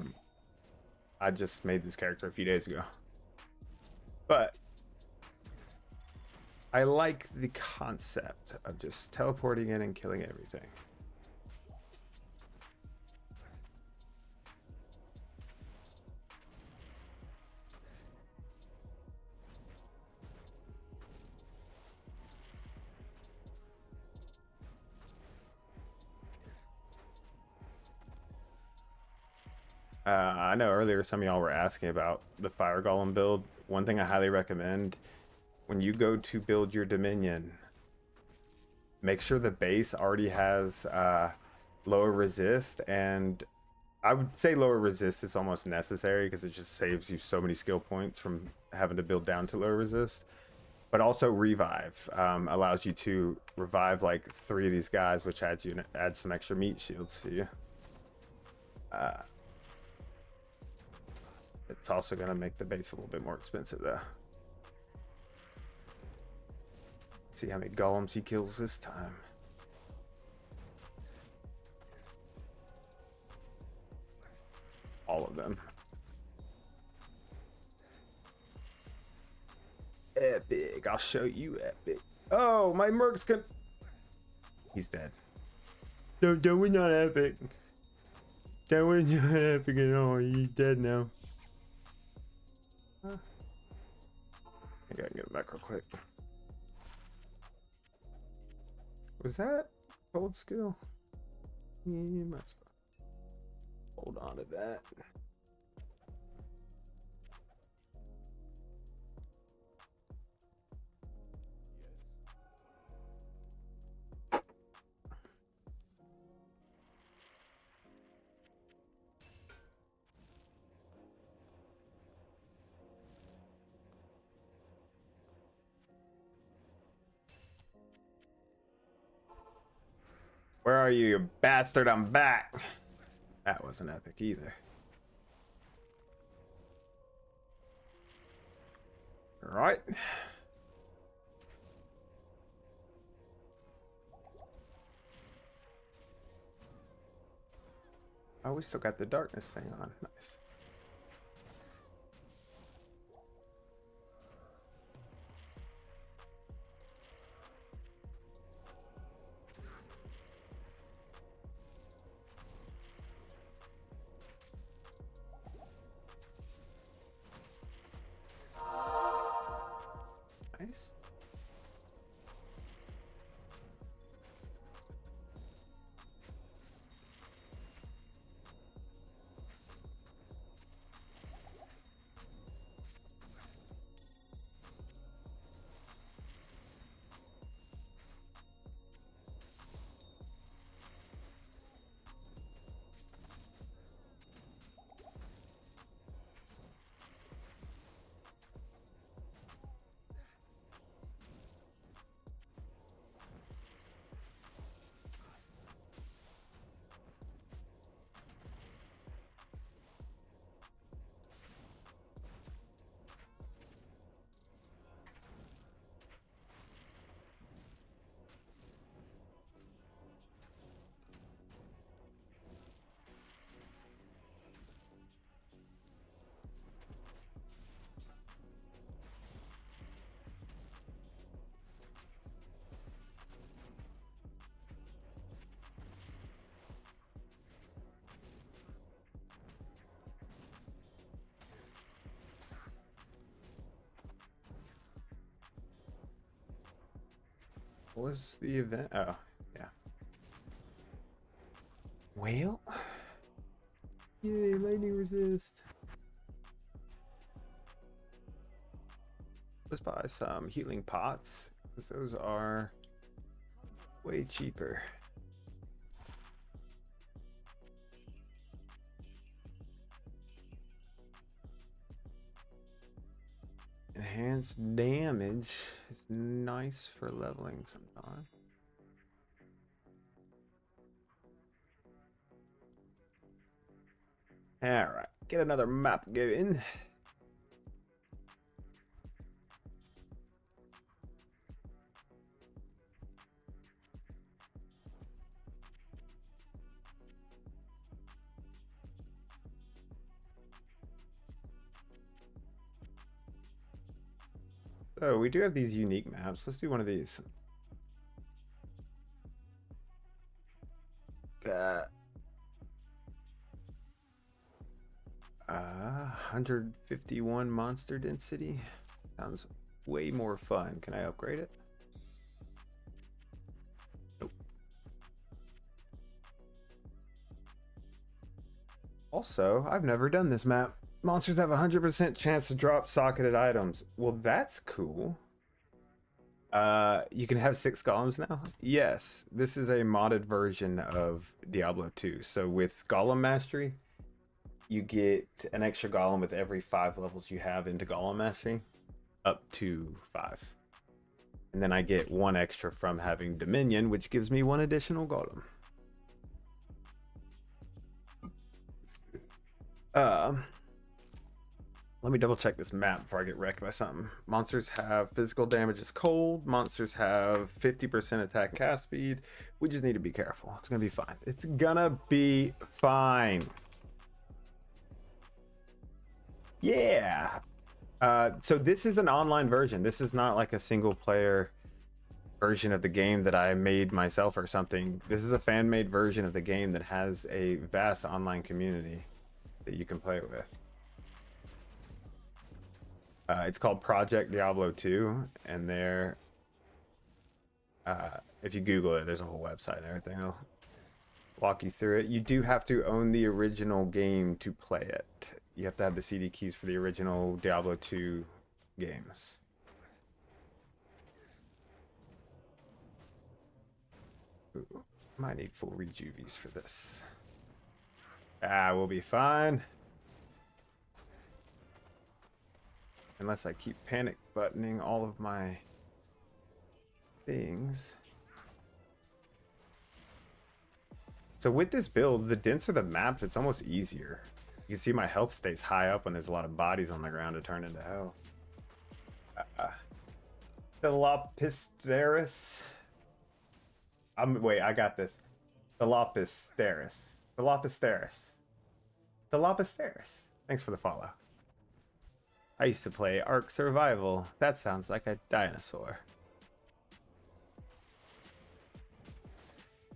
just made this character a few days ago. But I like the concept of just teleporting in and killing everything. I know earlier some of y'all were asking about the Fire Golem build. One thing I highly recommend, when you go to build your Dominion, make sure the base already has lower resist, and I would say lower resist is almost necessary because it just saves you so many skill points from having to build down to lower resist. but also revive allows you to revive like 3 of these guys, which adds some extra meat shields to you. It's also going to make the base a little bit more expensive though. See how many golems he kills this time. All of them. Epic. I'll show you epic. Oh, my merc's he's dead. No, that was not epic. That was not epic at all. He's dead now. Huh. I gotta get him back real quick. Was that cold skill? Yeah, might as well hold on to that. Where are you, you bastard? I'm back. That wasn't epic either. All right. Oh, we still got the darkness thing on. Nice. Nice. What was the event? Oh, yeah. Whale? Yay, lightning resist. Let's buy some healing pots, because those are way cheaper. Enhanced damage is nice for leveling sometimes. Alright, get another map going. So we do have these unique maps. Let's do one of these. Got 151 monster density. Sounds way more fun. Can I upgrade it? Nope. Also, I've never done this map. Monsters have a 100% chance to drop socketed items. Well, that's cool. You can have 6 golems now? Yes, this is a modded version of Diablo 2. So with Golem Mastery, you get an extra golem with every 5 levels you have into Golem Mastery, up to 5. And then I get 1 extra from having Dominion, which gives me 1 additional golem. Let me double check this map before I get wrecked by something. Monsters have physical damage is cold. Monsters have 50% attack cast speed. We just need to be careful. It's gonna be fine. It's gonna be fine. Yeah. So this is an online version. This is not like a single player version of the game that I made myself or something. This is a fan-made version of the game that has a vast online community that you can play with. It's called Project Diablo 2, and there, if you Google it, there's a whole website and everything. I'll walk you through it. You do have to own the original game to play it. You have to have the CD keys for the original Diablo 2 games. Ooh, might need full rejuvies for this. We'll be fine. Unless I keep panic buttoning all of my things. So with this build, the denser the maps, it's almost easier. You can see my health stays high up when there's a lot of bodies on the ground to turn into hell. The Lopisteris. Wait, I got this. The Lopisteris. The Lopisteris. The Lopisteris. Thanks for the follow. I used to play Ark Survival. That sounds like a dinosaur.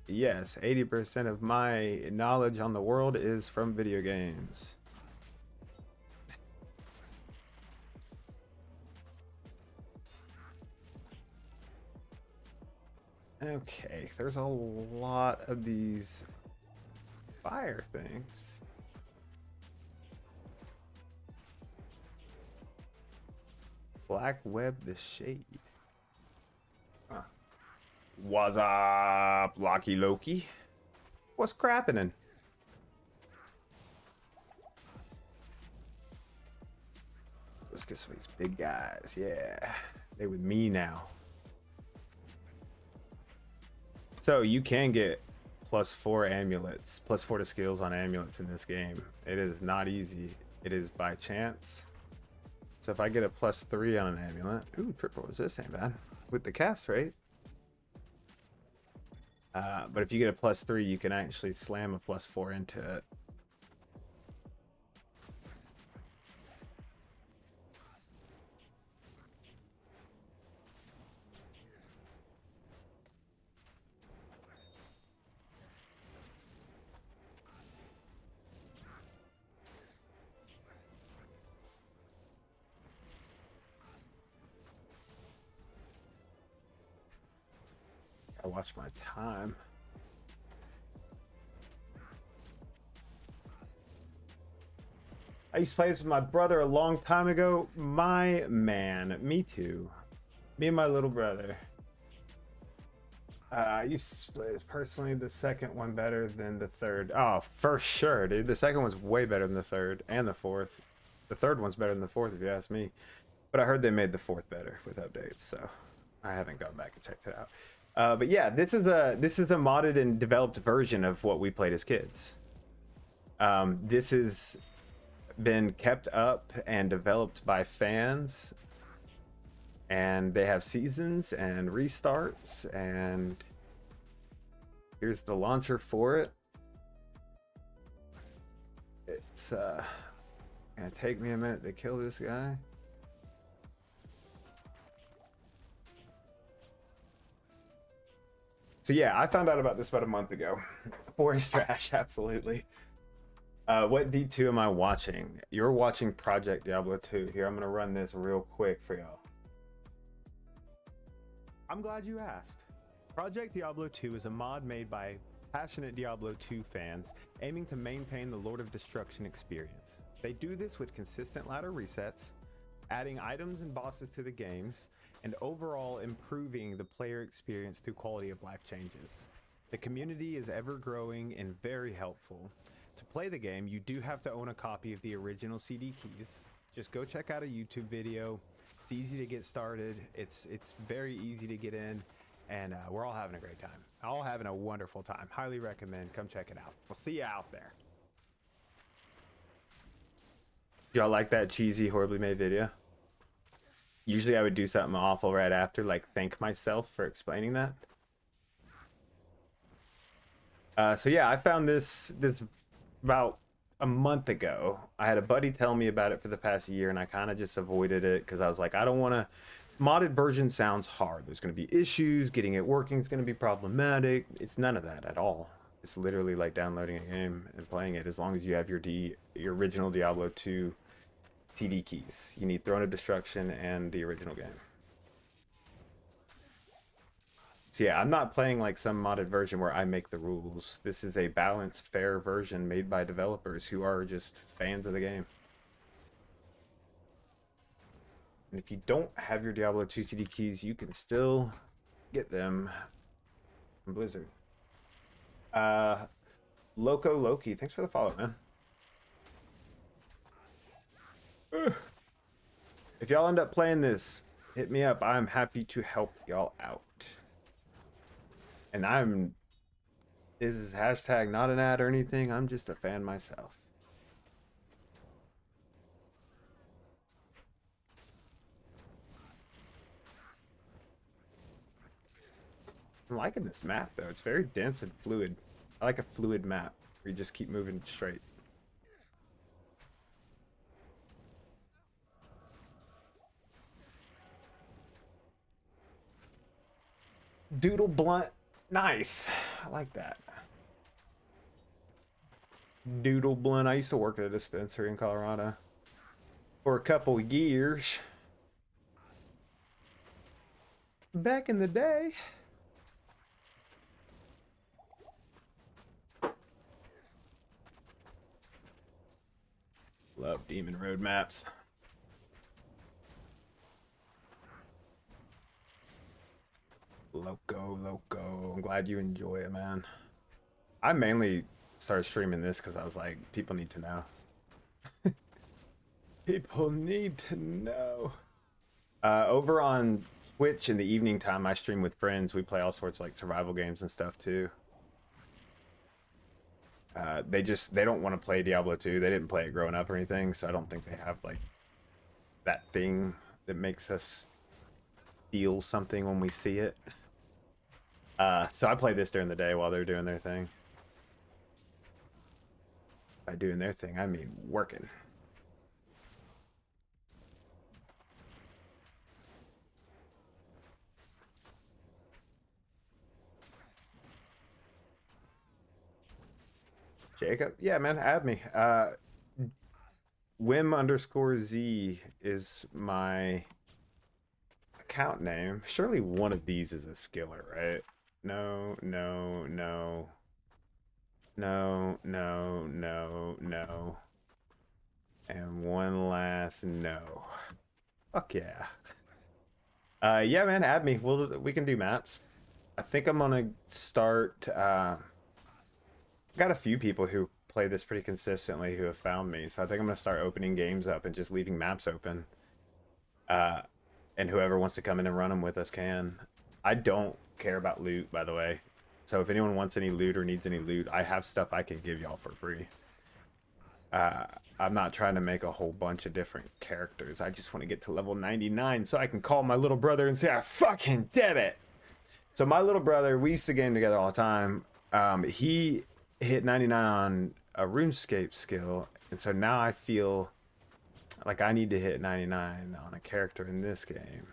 Yes, 80% of my knowledge on the world is from video games. Okay, there's a lot of these fire things. Black Web the Shade. Huh. What's up, Locky Loki? What's crappening? Let's get some of these big guys. Yeah, they with me now. So you can get +4 amulets, +4 to skills on amulets in this game. It is not easy. It is by chance. So if I get a +3 on an amulet, ooh, triple resist ain't bad with the cast rate. But if you get a +3, you can actually slam a +4 into it. I watch my time. I used to play this with my brother a long time ago. My man, me too. Me and my little brother. I used to play this personally. The second one better than the third. Oh, for sure, dude. The second one's way better than the third and the fourth. The third one's better than the fourth, if you ask me. But I heard they made the fourth better with updates, so I haven't gone back and checked it out. But yeah, this is a modded and developed version of what we played as kids. This has been kept up and developed by fans, and they have seasons and restarts, and here's the launcher for it. It's gonna take me a minute to kill this guy. So yeah, I found out about this about a month ago. Forest trash, absolutely. What D2 am I watching? You're watching Project Diablo 2. Here, I'm gonna run this real quick for y'all. I'm glad you asked. Project Diablo 2 is a mod made by passionate Diablo 2 fans aiming to maintain the Lord of Destruction experience. They do this with consistent ladder resets, adding items and bosses to the games, and overall improving the player experience through quality of life changes. The community is ever growing and very helpful. To play the game, you do have to own a copy of the original CD keys. Just go check out a YouTube video. It's easy to get started. It's very easy to get in, and we're all having a great time. All having a wonderful time. Highly recommend. Come check it out. We'll see you out there. Y'all like that cheesy, horribly made video? Usually I would do something awful right after, like thank myself for explaining that. So yeah, I found this about a month ago. I had a buddy tell me about it for the past year, and I kind of just avoided it because I was like, I don't want to. Modded version sounds hard. There's going to be issues. Getting it working is going to be problematic. It's none of that at all. It's literally like downloading a game and playing it, as long as you have your original Diablo 2 CD keys. You need Throne of Destruction and the original game. So yeah, I'm not playing like some modded version where I make the rules. This is a balanced, fair version made by developers who are just fans of the game. And if you don't have your Diablo 2 CD keys, you can still get them from Blizzard. Loco Loki, thanks for the follow, man. If y'all end up playing this, hit me up. I'm happy to help y'all out. And this is hashtag not an ad or anything. I'm just a fan myself. I'm liking this map though. It's very dense and fluid. I like a fluid map where you just keep moving straight. Doodle blunt. Nice. I like that. Doodle blunt. I used to work at a dispensary in Colorado for a couple of years. Back in the day. Love Demon Road maps. Loco. I'm glad you enjoy it, man. I mainly started streaming this because I was like, people need to know. People need to know. Over on Twitch in the evening time, I stream with friends. We play all sorts of like survival games and stuff too. They don't want to play Diablo 2. They didn't play it growing up or anything, so I don't think they have like that thing that makes us feel something when we see it. So I play this during the day while they're doing their thing. By doing their thing, I mean working. Jacob? Yeah, man, add me. Wim_Z is my account name. Surely one of these is a skiller, right? No. And one last no. Fuck yeah. Yeah, man, add me. We can do maps. I think I'm gonna start. Got a few people who play this pretty consistently who have found me, so I think I'm gonna start opening games up and just leaving maps open. And whoever wants to come in and run them with us can. I don't care about loot, by the way. So if anyone wants any loot or needs any loot, I have stuff I can give y'all for free. I'm not trying to make a whole bunch of different characters. I just want to get to level 99 so I can call my little brother and say, I fucking did it! So my little brother, we used to game together all the time. He hit 99 on a RuneScape skill, and so now I feel like I need to hit 99 on a character in this game.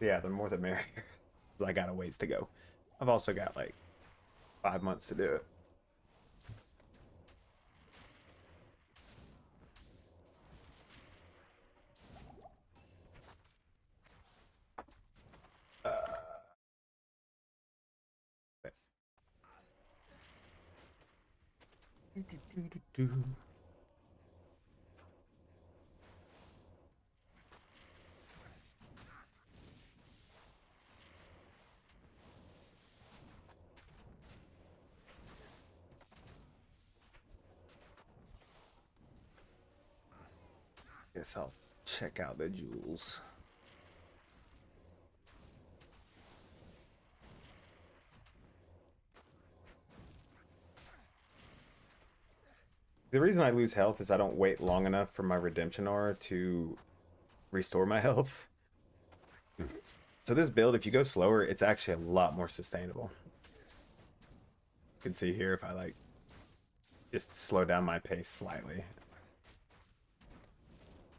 Yeah, the more the merrier. I got a ways to go. I've also got like 5 months to do it. Guess I'll check out the jewels. The reason I lose health is I don't wait long enough for my redemption aura to restore my health. So this build, if you go slower, it's actually a lot more sustainable. You can see here if I like just slow down my pace slightly,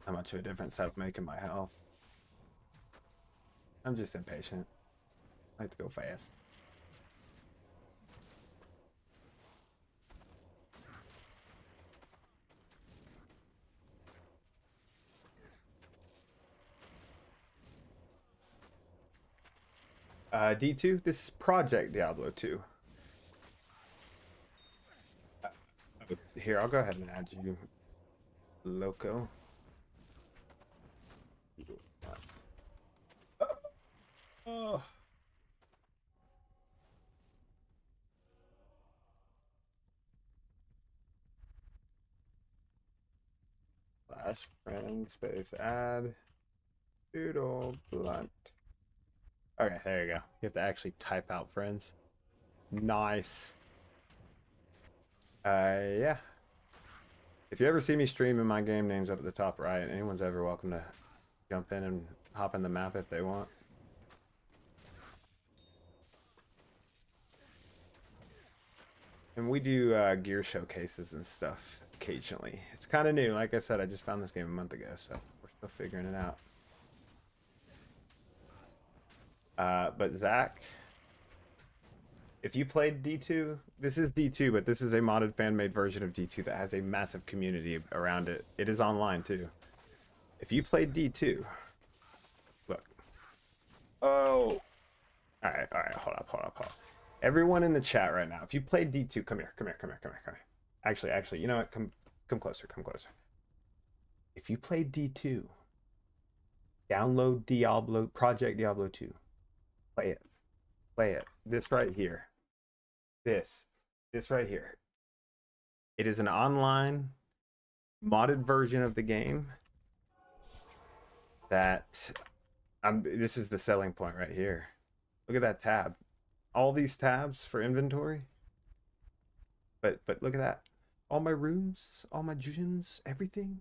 how much of a difference that would make in my health. I'm just impatient. I like to go fast. D2, this is Project Diablo 2. Here, I'll go ahead and add you, Loco. Oh. Slash friend space add doodle blunt. Okay, there you go. You have to actually type out friends. Nice. Yeah. If you ever see me streaming, my game name's up at the top right. Anyone's ever welcome to jump in and hop in the map if they want. And we do gear showcases and stuff occasionally. It's kind of new. Like I said, I just found this game a month ago, so we're still figuring it out. But Zach, if you played D2, this is D2, but this is a modded fan-made version of D2 that has a massive community around it. It is online too. If you played D2, look. Oh! Alright, hold up. Everyone in the chat right now, if you played D2, come here. Actually, you know what? Come closer. If you played D2, download Project Diablo 2. Play it. This right here. This right here. It is an online modded version of the game that this is the selling point right here. Look at that tab. All these tabs for inventory. But look at that. All my rooms, all my gems, everything.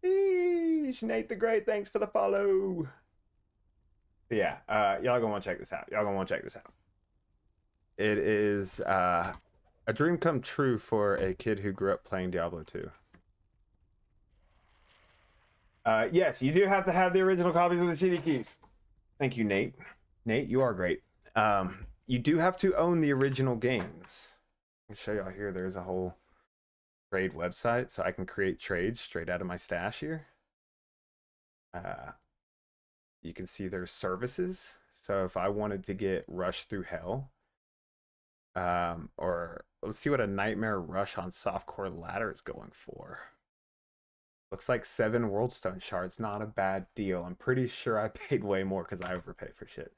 Eesh, Nate the Great, thanks for the follow. But yeah, y'all gonna want to check this out. It is a dream come true for a kid who grew up playing Diablo 2. Yes, you do have to have the original copies of the CD keys. Thank you, Nate. Nate, you are great. You do have to own the original games. I'll show y'all here. There's a whole trade website, so I can create trades straight out of my stash here. You can see there's services. So if I wanted to get Rush Through Hell, or let's see what a Nightmare Rush on Softcore Ladder is going for. Looks like 7 Worldstone shards. Not a bad deal. I'm pretty sure I paid way more because I overpay for shit.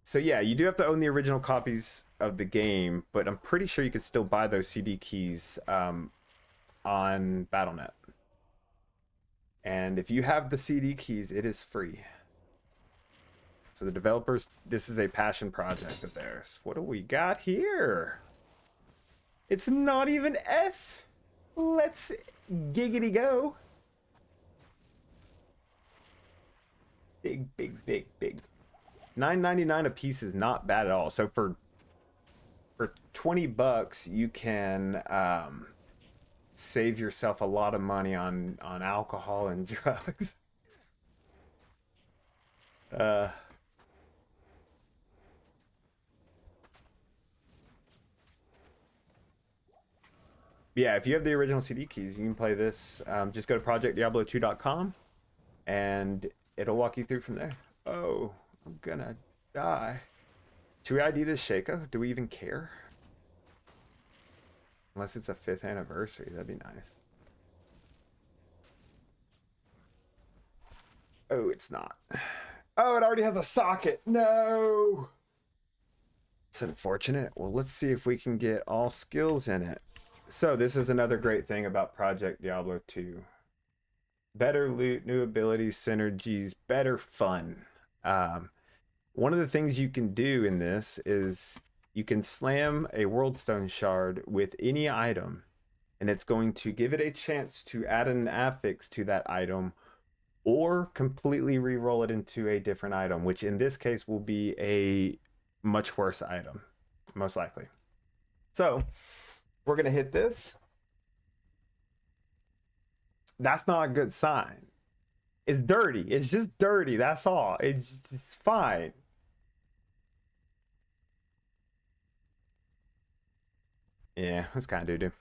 So yeah, you do have to own the original copies of the game, but I'm pretty sure you could still buy those CD keys on Battle.net. And if you have the CD keys, it is free. So the developers, this is a passion project of theirs. What do we got here? It's not even F. Let's giggity go. Big. $9.99 a piece is not bad at all. So for $20, you can save yourself a lot of money on alcohol and drugs. Yeah, if you have the original CD keys, you can play this. Just go to projectdiablo2.com and it'll walk you through from there. Oh, I'm gonna die. Should we ID this Shaco? Do we even care? Unless it's a 5th anniversary, that'd be nice. Oh, it's not. Oh, it already has a socket. No. It's unfortunate. Well, let's see if we can get all skills in it. So this is another great thing about Project Diablo 2. better loot, new abilities, synergies, better fun. Um, One of the things you can do in this is you can slam a world stone shard with any item, and it's going to give it a chance to add an affix to that item or completely re-roll it into a different item, which in this case will be a much worse item, most likely. So we're going to hit this. That's not a good sign. It's dirty. It's just dirty. That's all. It's fine. Yeah, that's kind of doo-doo.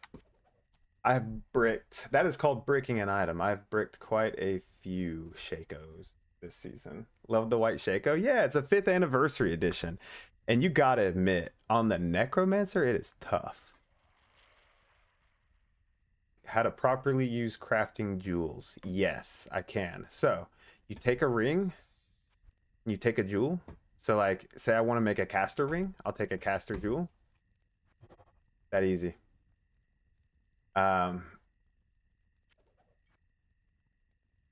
I've bricked. That is called bricking an item. I've bricked quite a few Shakos this season. Love the white Shako. Yeah, it's a 5th anniversary edition. And you gotta admit, on the Necromancer, it is tough. How to properly use crafting jewels. Yes, I can. So, you take a ring, you take a jewel. So, like, say I want to make a caster ring, I'll take a caster jewel. That easy.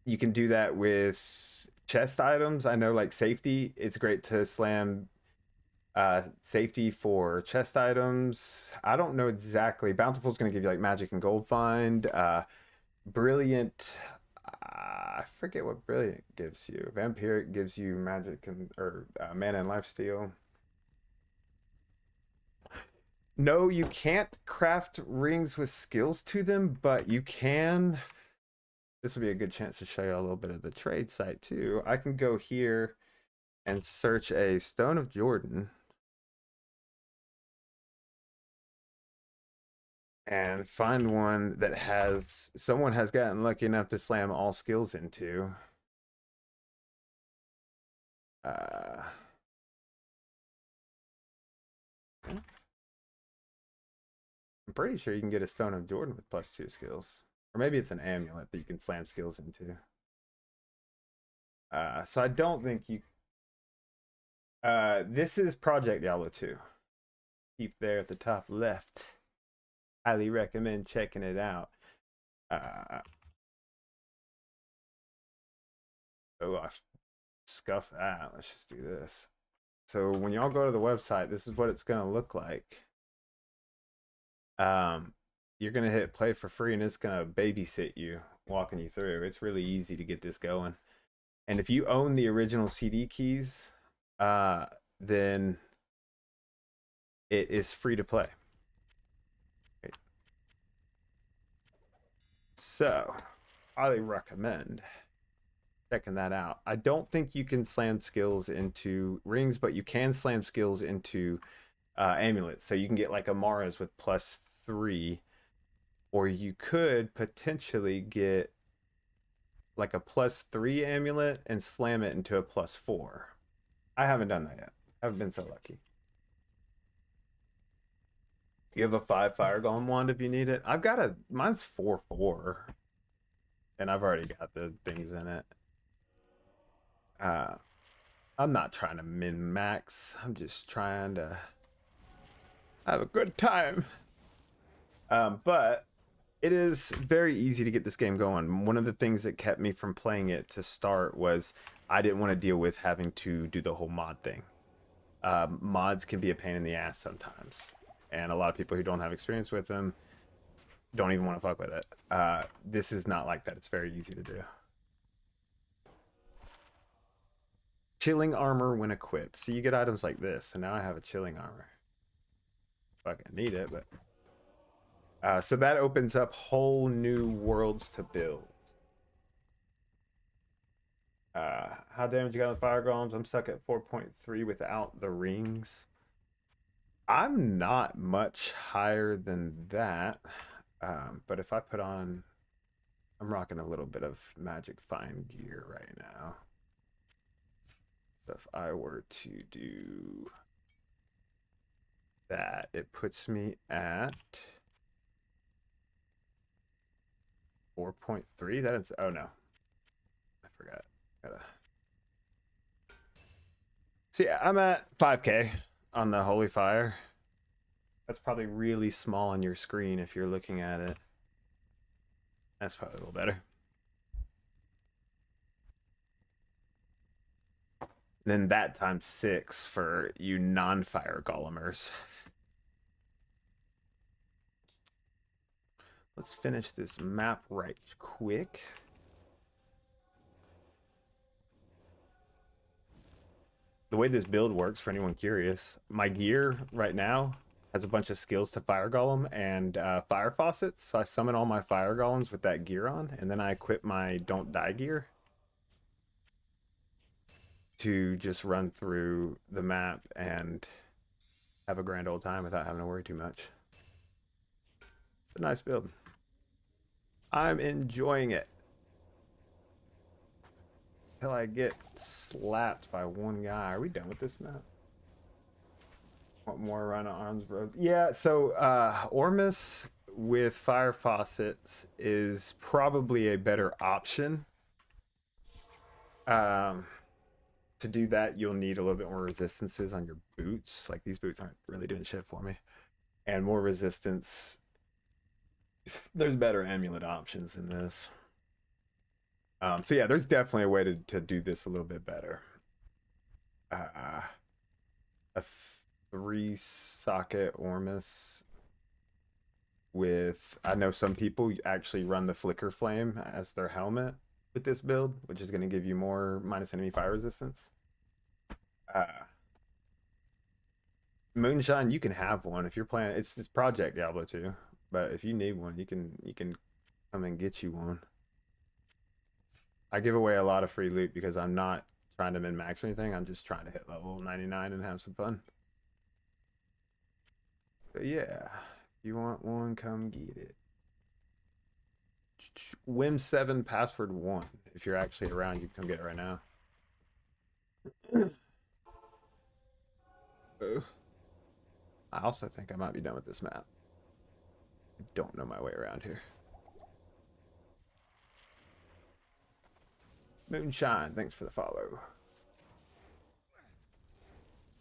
You can do that with chest items. I know, like safety, it's great to slam safety for chest items. I don't know exactly. Bountiful is going to give you like magic and gold find. Brilliant, I forget what brilliant gives you. Vampiric gives you magic and or mana and lifesteal. No, you can't craft rings with skills to them, but you can. This will be a good chance to show you a little bit of the trade site too. I can go here and search a Stone of Jordan and find one that has someone has gotten lucky enough to slam all skills into. I'm pretty sure you can get a Stone of Jordan with +2 skills. Or maybe it's an amulet that you can slam skills into. So I don't think you... this is Project Diablo 2. Keep there at the top left. Highly recommend checking it out. Oh, I scuffed that. Let's just do this. So when y'all go to the website, this is what it's going to look like. You're going to hit play for free, and it's going to babysit you, walking you through. It's really easy to get this going. And if you own the original CD keys, then it is free to play. Right. So, highly recommend checking that out. I don't think you can slam skills into rings, but you can slam skills into amulets. So you can get like Amara's with +3, or you could potentially get like a +3 amulet and slam it into a +4. I haven't done that yet. I haven't been so lucky. You have a 5 fire golem wand if you need it. I've got a mine's 4/4, and I've already got the things in it. I'm not trying to min max. I'm just trying to have a good time. But it is very easy to get this game going. One of the things that kept me from playing it to start was I didn't want to deal with having to do the whole mod thing. Mods can be a pain in the ass sometimes, and a lot of people who don't have experience with them don't even want to fuck with it. This is not like that. It's very easy to do. Chilling armor when equipped. So you get items like this, and now I have a chilling armor. Fucking need it, but so that opens up whole new worlds to build. How damage you got on fire golems? I'm stuck at 4.3 without the rings. I'm not much higher than that, but if I put on, I'm rocking a little bit of magic fine gear right now. So if I were to do that, it puts me at 4.3. That is, oh no, I forgot. See, I'm at 5K on the Holy Fire. That's probably really small on your screen if you're looking at it. That's probably a little better. And then that times 6 for you non-fire golemers. Let's finish this map right quick. The way this build works, for anyone curious, my gear right now has a bunch of skills to fire golem and fire faucets. So I summon all my fire golems with that gear on, and then I equip my don't die gear to just run through the map and have a grand old time without having to worry too much. It's a nice build. I'm enjoying it. Till I get slapped by one guy. Are we done with this map? Want more run on Arms Road? Yeah, so Ormus with fire faucets is probably a better option. To do that, you'll need a little bit more resistances on your boots. Like, these boots aren't really doing shit for me. And more resistance. There's better amulet options in this. So yeah, there's definitely a way to do this a little bit better. A 3-socket Ormus with, I know some people actually run the Flicker Flame as their helmet with this build, which is going to give you more minus enemy fire resistance. Moonshine, you can have one if you're playing. It's Project Diablo 2, but if you need one, you can come and get you one. I give away a lot of free loot because I'm not trying to min max or anything. I'm just trying to hit level 99 and have some fun. But yeah, if you want one, come get it. Wim7 password 1. If you're actually around, you can come get it right now. I also think I might be done with this map. I don't know my way around here. Moonshine, thanks for the follow.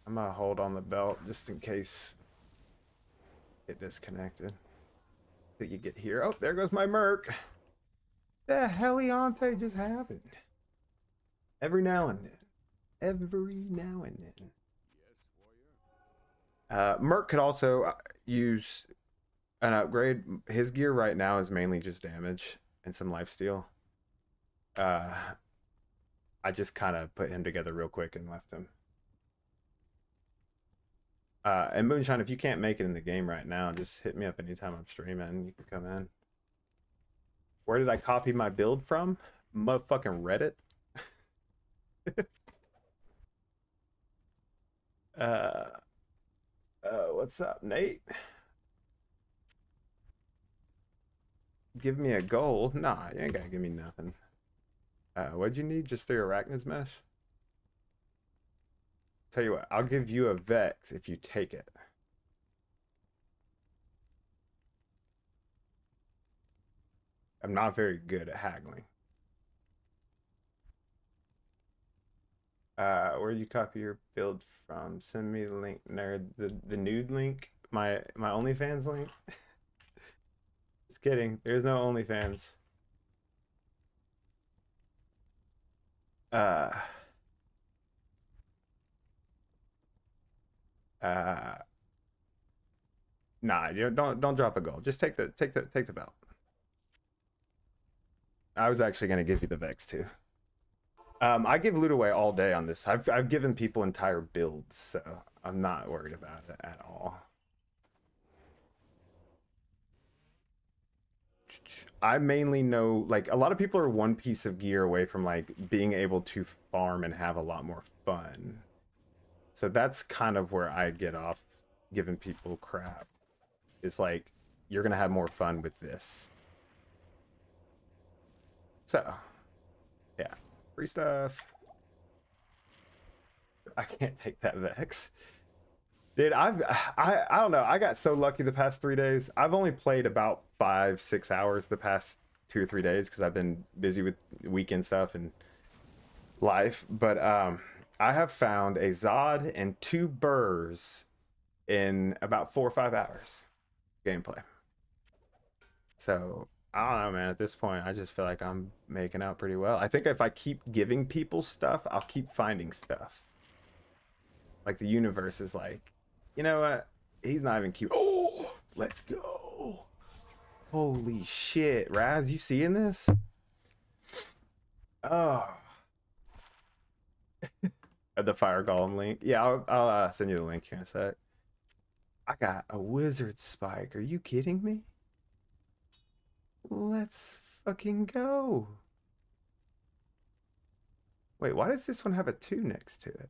I'm gonna hold on the belt just in case it disconnected. Till you get here. Oh, there goes my Merc. The Heliante just happened. Every now and then. Every now and then. Merc could also use an upgrade. His gear right now is mainly just damage and some lifesteal. I just kind of put him together real quick and left him. And Moonshine, if you can't make it in the game right now, just hit me up anytime I'm streaming. You can come in. Where did I copy my build from? Motherfucking Reddit. What's up, Nate? Give me a goal? Nah, you ain't gotta give me nothing. What'd you need? Just 3 Arachnid's Mesh? Tell you what, I'll give you a Vex if you take it. I'm not very good at haggling. Where'd you copy your build from? Send me the link, nerd. The nude link? My OnlyFans link? Just kidding. There's no OnlyFans. Nah, you don't drop a goal. Just take the belt. I was actually gonna give you the Vex too. I give loot away all day on this. I've given people entire builds, so I'm not worried about it at all. I mainly know, like, a lot of people are one piece of gear away from like being able to farm and have a lot more fun. So that's kind of where I get off giving people crap. It's like, you're gonna have more fun with this. So, yeah, free stuff. I can't take that Vex. Dude, I don't know. I got so lucky the past 3 days. I've only played about 5-6 hours the past 2 or 3 days because I've been busy with weekend stuff and life. But I have found a Zod and 2 Burrs in about 4 or 5 hours gameplay. So I don't know, man. At this point, I just feel like I'm making out pretty well. I think if I keep giving people stuff, I'll keep finding stuff. Like the universe is like, you know what? He's not even cute. Oh, let's go. Holy shit, Raz, you seeing this? Oh, the fire golem link. Yeah, I'll send you the link here in a sec. I got a wizard spike. Are you kidding me? Let's fucking go. Wait, why does this one have a 2 next to it?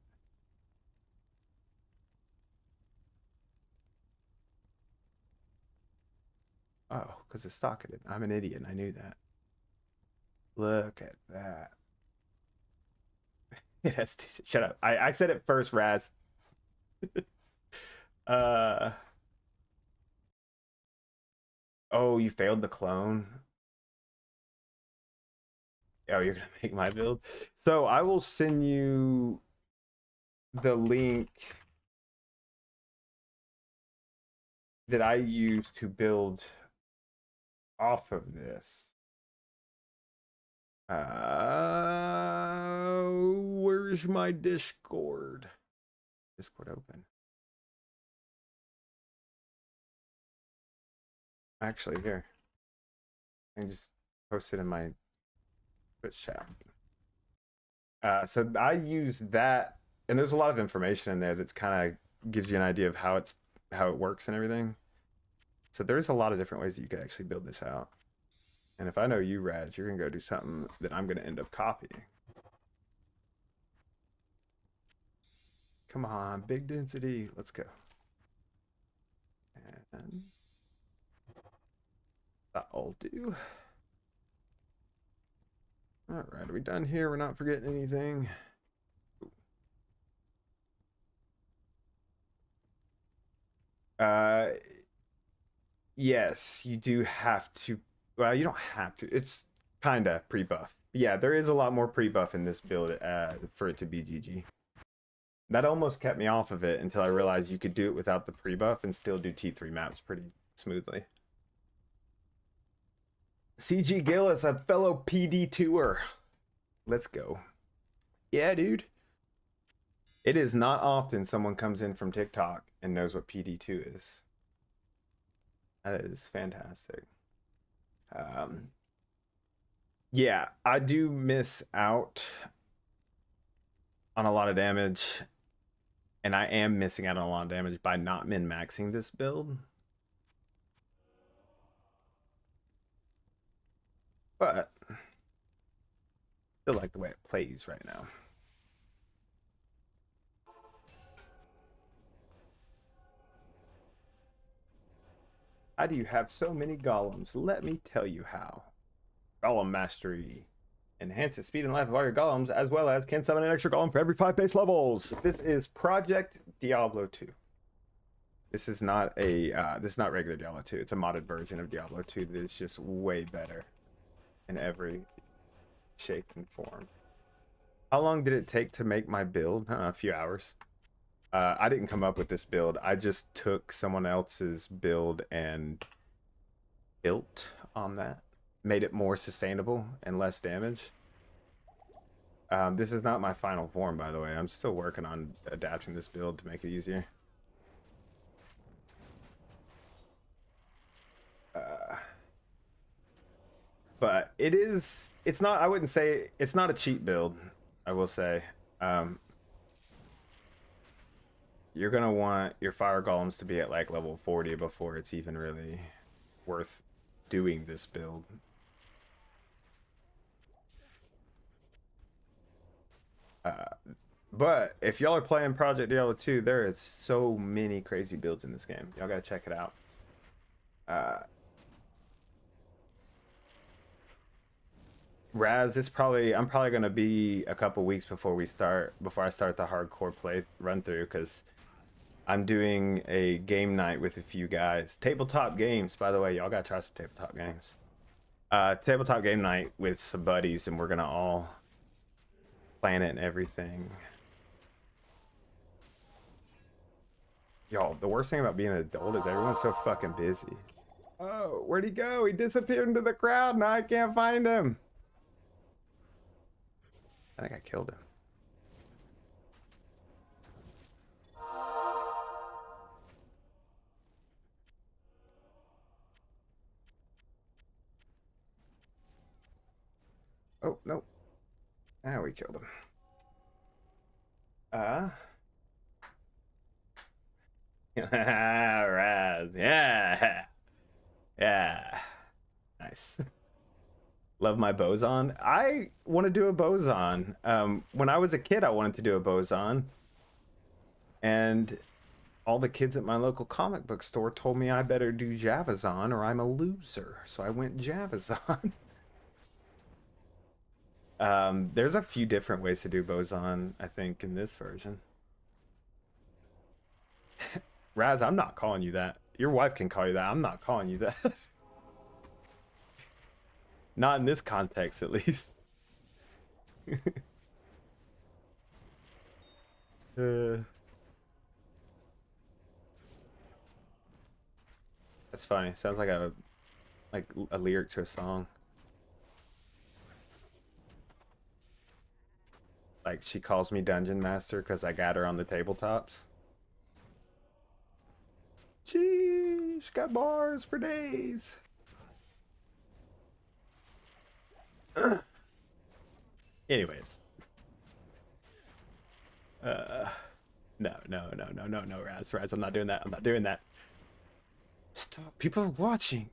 Oh, because it's stocking it. I'm an idiot. And I knew that. Look at that. It has to, shut up. I said it first, Raz. uh oh, you failed the clone. Oh, you're gonna make my build. So I will send you the link that I use to build off of this. Where's my Discord? Discord open. Actually, here. I can just post it in my Twitch chat. So I use that, and there's a lot of information in there that's kind of gives you an idea of how it works and everything. So there's a lot of different ways that you could actually build this out. And if I know you, Raz, you're gonna go do something that I'm gonna end up copying. Come on, big density. Let's go. And that'll do. All right, are we done here? We're not forgetting anything. Yes, you do have to. Well, you don't have to. It's kind of pre-buff. Yeah, there is a lot more pre-buff in this build for it to be GG. That almost kept me off of it until I realized you could do it without the pre-buff and still do T3 maps pretty smoothly. CG Gillis, a fellow pd2er. Let's go. Yeah, dude. It is not often someone comes in from TikTok and knows what pd2 is. That is fantastic. Yeah, I do miss out on a lot of damage, and I am missing out on a lot of damage by not min-maxing this build. But I still like the way it plays right now. How do you have so many golems? Let me tell you how. Golem mastery enhances speed and life of all your golems, as well as can summon an extra golem for every 5 base levels. This is Project Diablo 2. This is not a this is not regular Diablo 2. It's a modded version of Diablo 2 that is just way better in every shape and form. How long did it take to make my build? A few hours. I didn't come up with this build. I just took someone else's build and built on that. Made it more sustainable and less damage. This is not my final form, by the way. I'm still working on adapting this build to make it easier. But it's not, I wouldn't say, it's not a cheap build, I will say. You're going to want your fire golems to be at like level 40 before it's even really worth doing this build. But if y'all are playing Project Diablo 2, there is so many crazy builds in this game. Y'all gotta check it out. Raz, I'm probably gonna be a couple weeks before I start the hardcore play run through, because I'm doing a game night with a few guys. Tabletop games, by the way, y'all gotta try some tabletop games. Tabletop game night with some buddies, and we're gonna all plan it and everything. Y'all, the worst thing about being an adult is everyone's so fucking busy. Oh, where'd he go? He disappeared into the crowd. Now I can't find him. I think I killed him. Oh, no. Now we killed him. Uh. Raz. Yeah. Yeah. Nice. Love my boson. I want to do a boson. When I was a kid, I wanted to do a boson. And all the kids at my local comic book store told me I better do Javazon or I'm a loser. So I went Javazon. There's a few different ways to do boson, I think, in this version. Raz, I'm not calling you that. Your wife can call you that. I'm not calling you that. Not in this context, at least. That's funny. Sounds like a lyric to a song. Like she calls me Dungeon Master because I got her on the tabletops. She's got bars for days. Anyways. No, Raz, I'm not doing that. I'm not doing that. Stop. People are watching.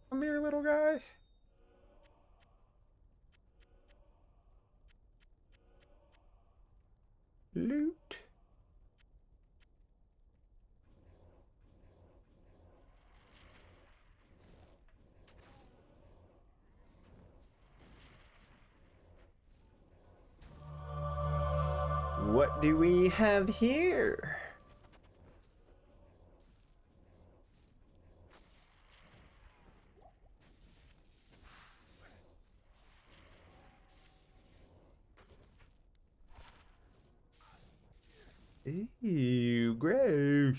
Come here, little guy. Loot. What do we have here? Ew, gross.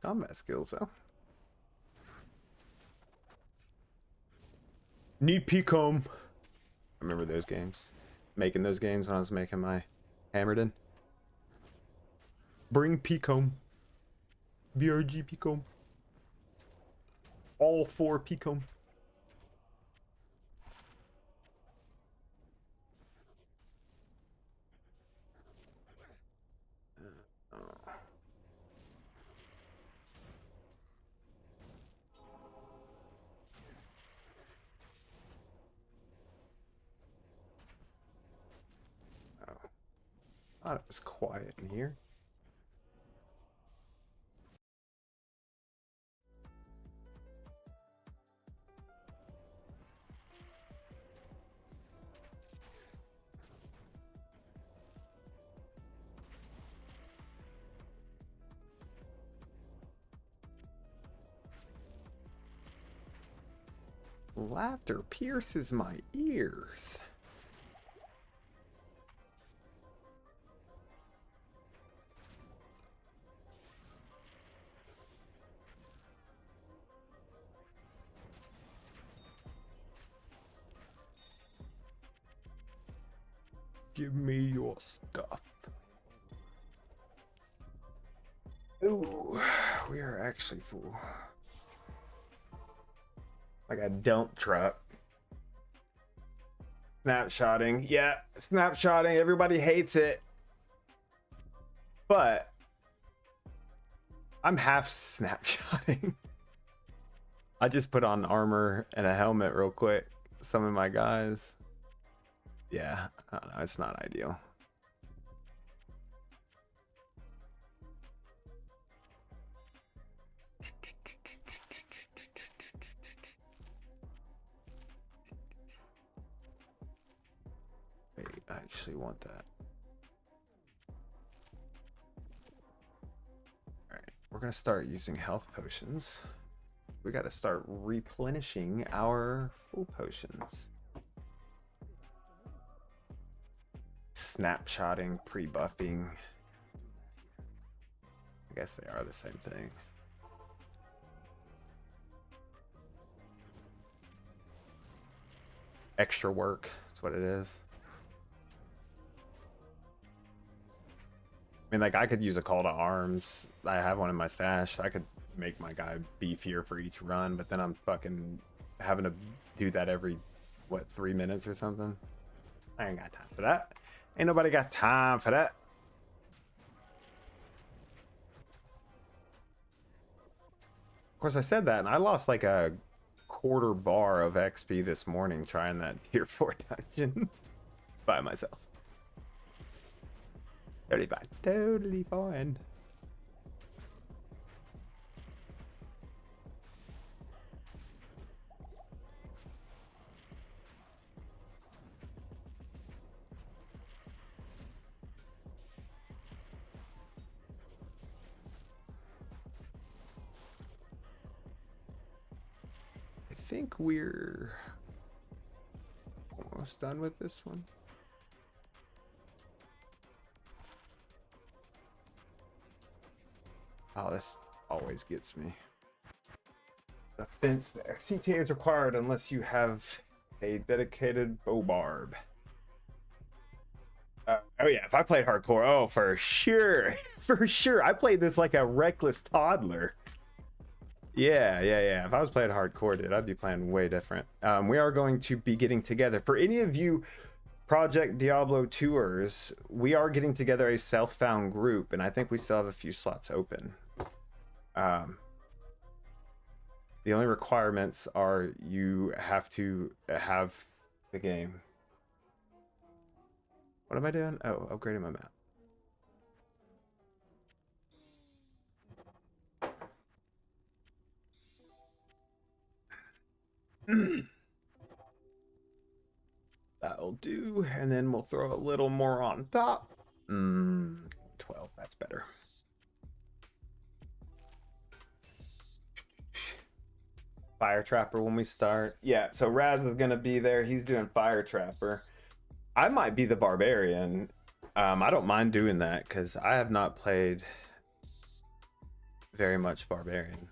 Combat skills, though. Need Pecom. I remember those games. Making those games when I was making my Hammerden. Bring Pecom. BRG Pecom. All 4 Pecom. Thought it was quiet in here. Laughter pierces my ears. Give me your stuff. Ooh, we are actually full. Like a dump truck. Snapshotting. Yeah, snapshotting. Everybody hates it. But I'm half snapshotting. I just put on armor and a helmet real quick. Some of my guys. Yeah, I don't know, it's not ideal. Wait, I actually want that. Alright, we're gonna start using health potions. We gotta start replenishing our full potions. Snapshotting, pre-buffing. I guess they are the same thing. Extra work, that's what it is. I mean, like, I could use a call to arms. I have one in my stash. I could make my guy beefier for each run, but then I'm fucking having to do that every, what, 3 minutes or something? I ain't got time for that. Ain't nobody got time for that. Of course, I said that, and I lost like a quarter bar of XP this morning trying that tier 4 dungeon by myself. Totally fine. Totally fine. I think we're almost done with this one. Oh, this always gets me. The fence there. CTA is required unless you have a dedicated bow barb. Oh yeah, if I played hardcore, oh for sure, for sure. I played this like a reckless toddler. Yeah. If I was playing hardcore, dude, I'd be playing way different. We are going to be getting together. For any of you Project Diablo tours, we are getting together a self-found group, and I think we still have a few slots open. The only requirements are you have to have the game. What am I doing? Oh, upgrading my map. That'll do, and then we'll throw a little more on top. 12, that's better. Fire Trapper when we start. Yeah, so Raz is gonna be there. He's doing Fire Trapper. I might be the Barbarian. I don't mind doing that because I have not played very much Barbarian.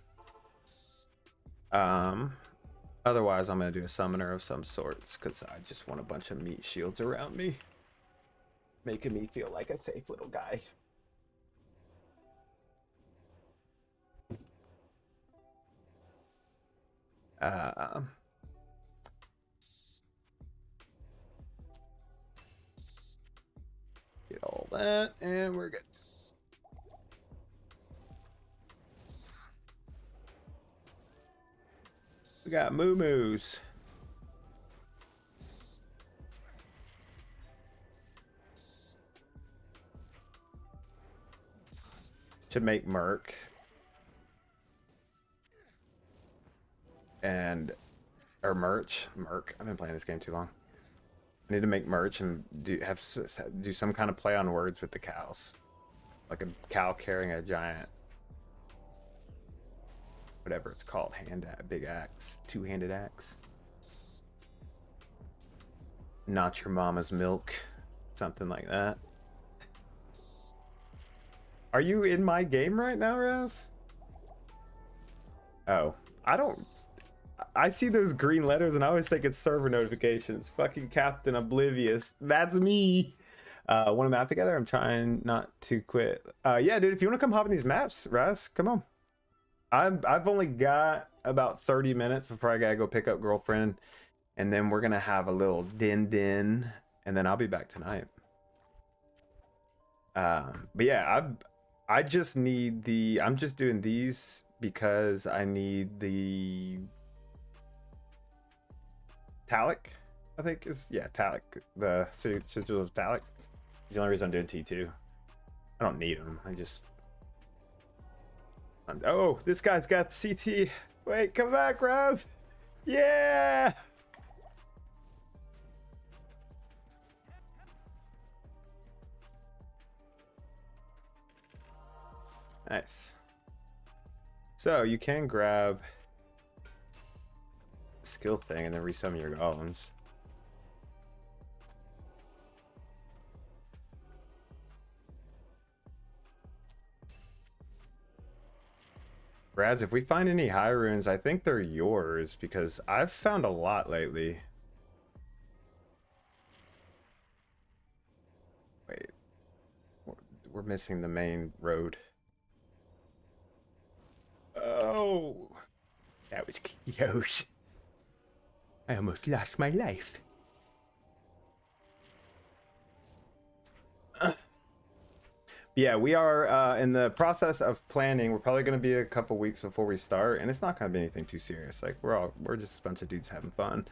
Otherwise, I'm going to do a Summoner of some sorts because I just want a bunch of meat shields around me, making me feel like a safe little guy. Get all that, and we're good. We got moo-moos. To make Merc. Or merch. Merc. I've been playing this game too long. I need to make merch and do some kind of play on words with the cows. Like a cow carrying a giant, whatever it's called, big axe, two-handed axe. Not your mama's milk, something like that. Are you in my game right now, Raz? Oh, I see those green letters and I always think it's server notifications. Fucking Captain Oblivious. That's me. Want to map together? I'm trying not to quit. Yeah, dude, if you want to come hop in these maps, Raz, come on. I've only got about 30 minutes before I gotta go pick up girlfriend, and then we're gonna have a little din, and then I'll be back tonight. But yeah, I just need I'm just doing these because I need the Talic, I think Talic, the sigil of Talic. It's the only reason I'm doing T2. I don't need them. Oh, this guy's got CT. Wait, come back, Raz. Yeah. Nice. So you can grab the skill thing and then resummon your golems. Raz, if we find any high runes, I think they're yours because I've found a lot lately. Wait, we're missing the main road. That was close. I almost lost my life. Yeah, we are in the process of planning. We're probably going to be a couple weeks before we start, and it's not going to be anything too serious. Like we're just a bunch of dudes having fun.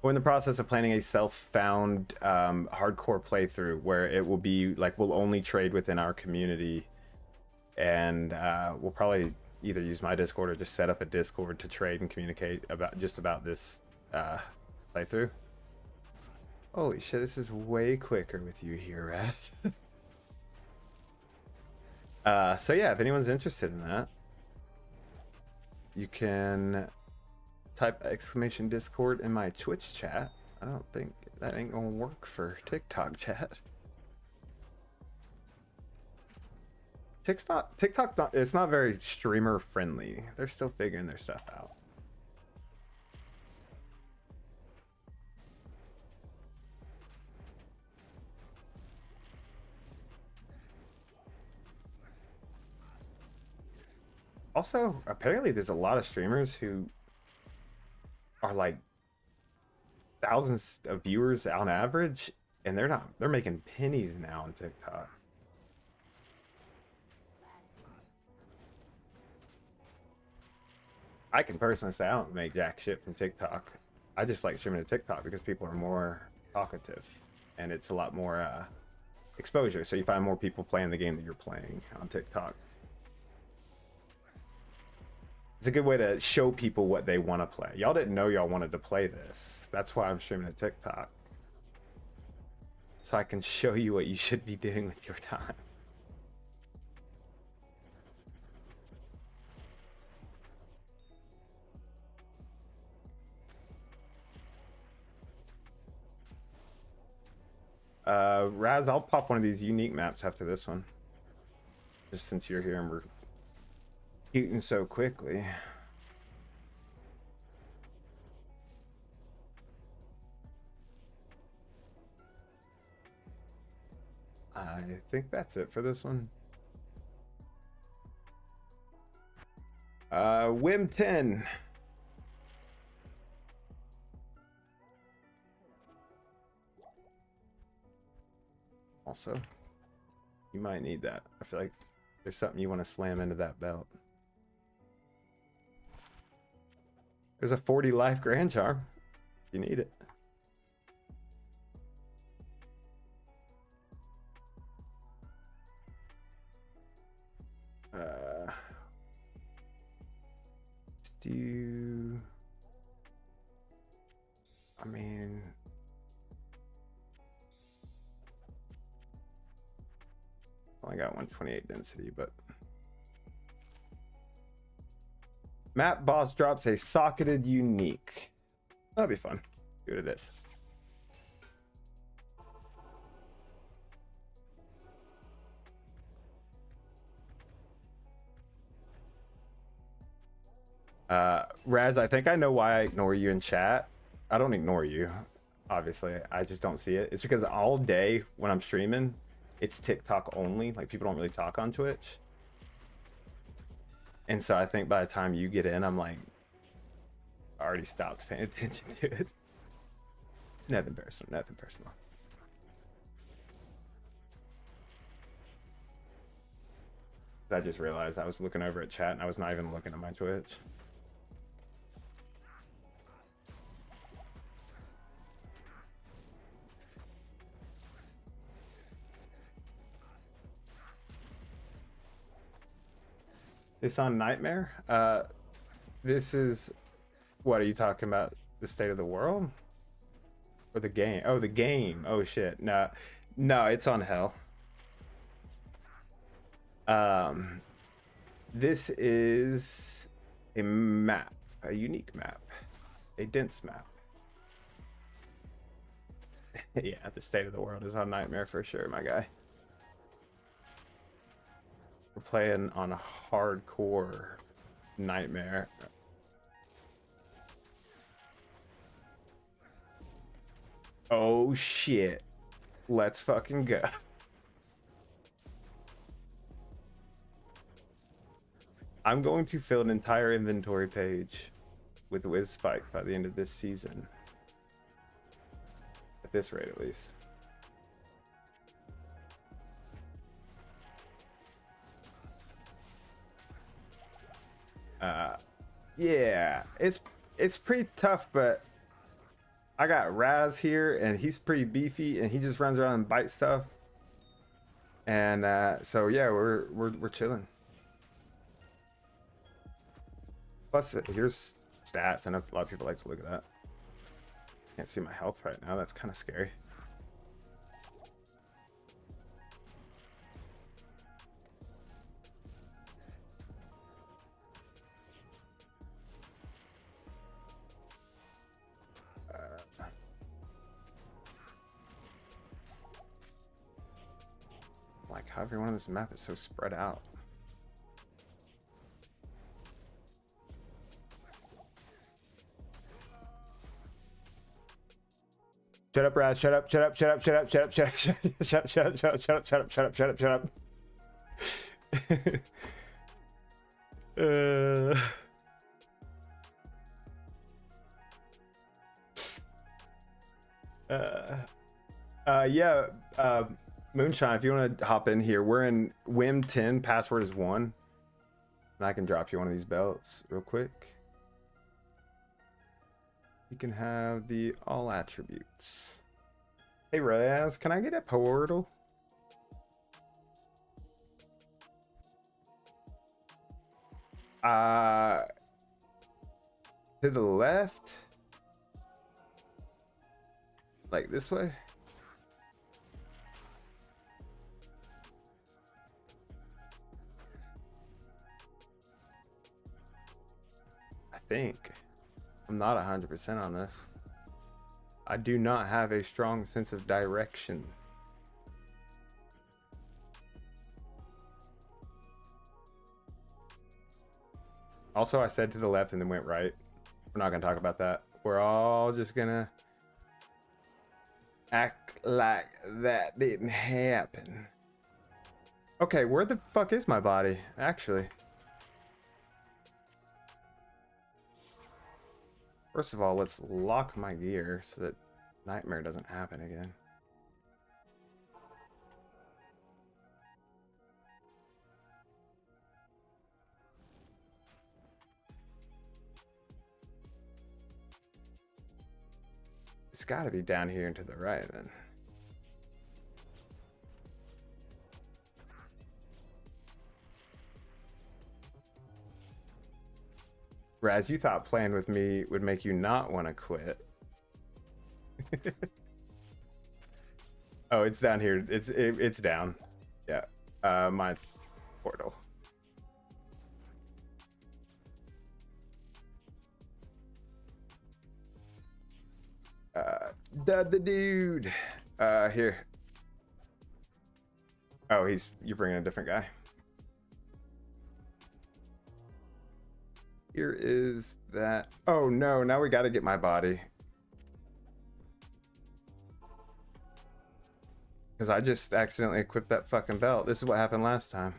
We're in the process of planning a self-found hardcore playthrough where it will be like we'll only trade within our community, and we'll probably either use my Discord or just set up a Discord to trade and communicate about this playthrough. Holy shit, this is way quicker with you here, Raz. So yeah, if anyone's interested in that, you can type exclamation Discord in my Twitch chat. I don't think that ain't gonna work for TikTok chat. TikTok it's not very streamer friendly. They're still figuring their stuff out. Also, apparently there's a lot of streamers who are like thousands of viewers on average, and they're making pennies now on TikTok. I can personally say I don't make jack shit from TikTok. I just like streaming to TikTok because people are more talkative and it's a lot more exposure. So you find more people playing the game that you're playing on TikTok. It's a good way to show people what they want to play. Y'all didn't know y'all wanted to play this. That's why I'm streaming to TikTok. So I can show you what you should be doing with your time. Raz, I'll pop one of these unique maps after this one. Just since you're here and we're shooting so quickly. I think that's it for this one. Wim 10. Also, you might need that. I feel like there's something you want to slam into that belt. There's a 40 life grand charm. You need it. I mean, only got 128 density, but map boss drops a socketed unique. That'll be fun. See what it is. Raz, I think I know why I ignore you in chat. I don't ignore you, obviously. I just don't see it. It's because all day when I'm streaming, it's TikTok only. Like, people don't really talk on Twitch. And so I think by the time you get in, I'm like, I already stopped paying attention to it. Nothing personal, nothing personal. I just realized I was looking over at chat and I was not even looking at my Twitch. It's on Nightmare. This is, what are you talking about? The state of the world or the game? Oh, the game. Oh shit. No, it's on Hell. This is a map, a unique map, a dense map. Yeah, the state of the world is on Nightmare for sure, my guy. We're playing on a hardcore Nightmare. Oh shit. Let's fucking go. I'm going to fill an entire inventory page with Wiz Spike by the end of this season. At this rate, at least. Yeah, it's pretty tough, but I got Raz here, and he's pretty beefy, and he just runs around and bites stuff. And so yeah, we're chilling. Plus, here's stats. I know a lot of people like to look at that. Can't see my health right now. That's kind of scary. Like how everyone on this map is so spread out. Shut up, Raz. Shut up, shut up, shut up, shut up, shut up, shut up, shut up, shut up, shut up, shut up, shut up, shut up, shut up, shut up, shut up. Yeah, Moonshine, if you want to hop in here, we're in WIM 10, password is 1. And I can drop you one of these belts real quick. You can have the all attributes. Hey Raz, can I get a portal? To the left? Like this way? I think. I'm not 100% on this. I do not have a strong sense of direction. Also, I said to the left and then went right. We're not going to talk about that. We're all just going to act like that didn't happen. Okay, where the fuck is my body, actually? First of all, let's lock my gear so that nightmare doesn't happen again. It's got to be down here and to the right then. Raz, you thought playing with me would make you not want to quit. Oh, it's down here. It's down. Yeah. My portal. The dude. Here. Oh, you're bringing a different guy. Here is that. Oh no, now we got to get my body. Because I just accidentally equipped that fucking belt. This is what happened last time.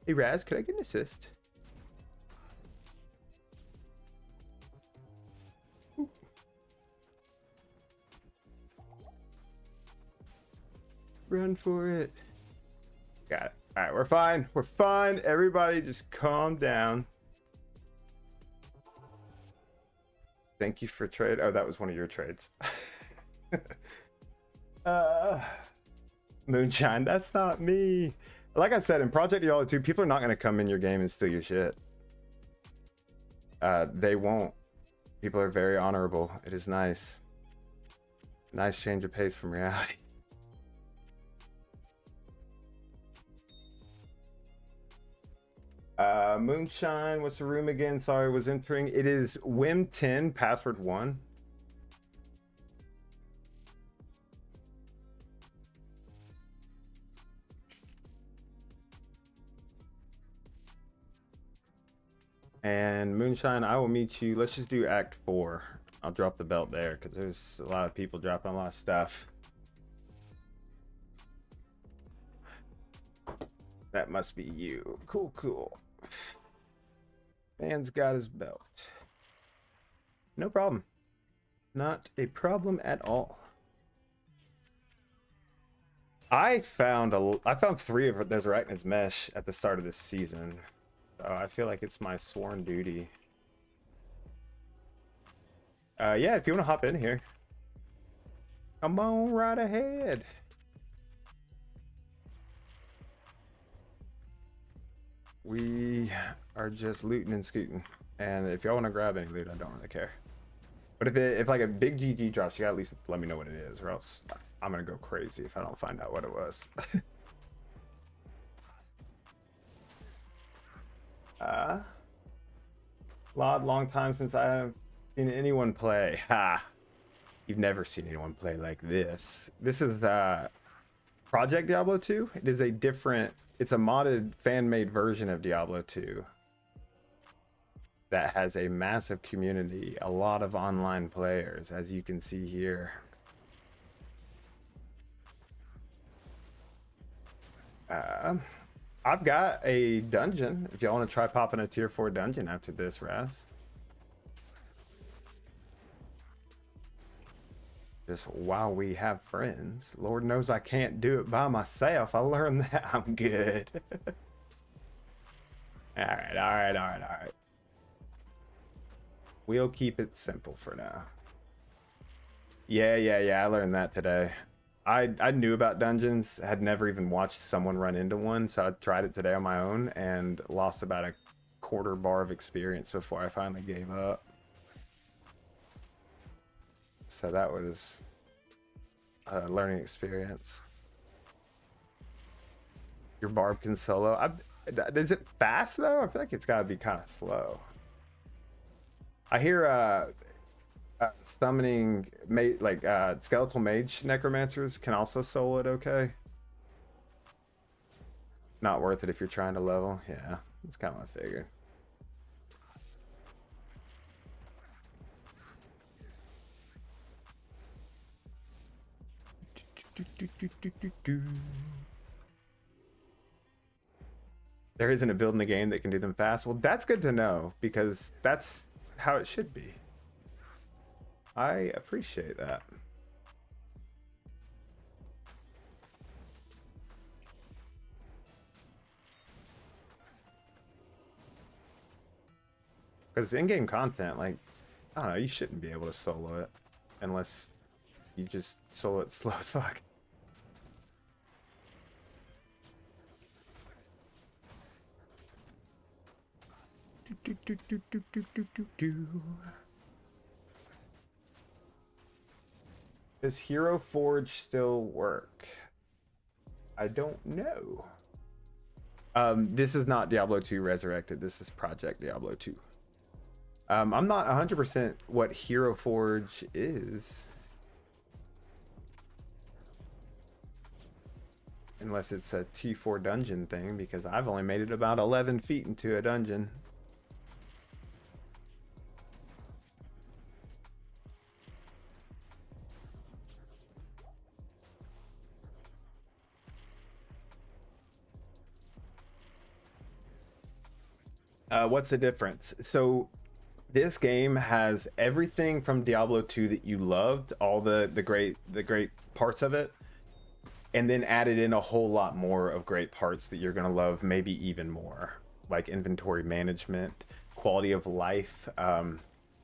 Hey Raz, could I get an assist? Run for it. Got it. All right, we're fine. We're fine. Everybody just calm down. Thank you for trade. Oh, that was one of your trades. Moonshine, that's not me. Like I said, in Project Yolo 2, people are not going to come in your game and steal your shit. They won't. People are very honorable. It is nice. Nice change of pace from reality. Moonshine, what's the room again? Sorry, I was entering. It is WIM 10, password 1. And Moonshine, I will meet you. Let's just do Act 4. I'll drop the belt there because there's a lot of people dropping a lot of stuff. That must be you. Cool, cool. Man's got his belt. No problem. Not a problem at all. I found 3 of those arachnids mesh at the start of this season. So I feel like it's my sworn duty. Yeah, if you want to hop in here. Come on right ahead. We are just looting and scooting. And if y'all want to grab any loot, I don't really care. But if like a big GG drops, you gotta at least let me know what it is, or else I'm gonna go crazy if I don't find out what it was. Long time since I have seen anyone play. Ha! You've never seen anyone play like this. This is Project Diablo 2. It is it's a modded fan-made version of Diablo 2 that has a massive community, a lot of online players, as you can see here. I've got a dungeon if y'all want to try popping a tier 4 dungeon after this, Raz. Just while we have friends. Lord knows I can't do it by myself. I learned that. I'm good. All right. We'll keep it simple for now. Yeah. I learned that today. I knew about dungeons, had never even watched someone run into one, so I tried it today on my own and lost about a quarter bar of experience before I finally gave up. So that was a learning experience. Your barb can solo. Is it fast though? I feel like it's gotta be kind of slow. I hear summoning skeletal mage necromancers can also solo it okay. Not worth it if you're trying to level. Yeah, that's kind of what I figured. There isn't a build in the game that can do them fast. Well, that's good to know, because that's how it should be. I appreciate that. Because in-game content, like, I don't know, you shouldn't be able to solo it unless you just solo it slow as fuck. Does Hero Forge still work? I don't know. This is not Diablo 2 Resurrected. This is Project Diablo 2. I'm not 100% what Hero Forge is. Unless it's a T4 dungeon thing, because I've only made it about 11 feet into a dungeon. What's the difference? So this game has everything from Diablo 2 that you loved, all the great parts of it, and then added in a whole lot more of great parts that you're gonna love, maybe even more, like inventory management, quality of life,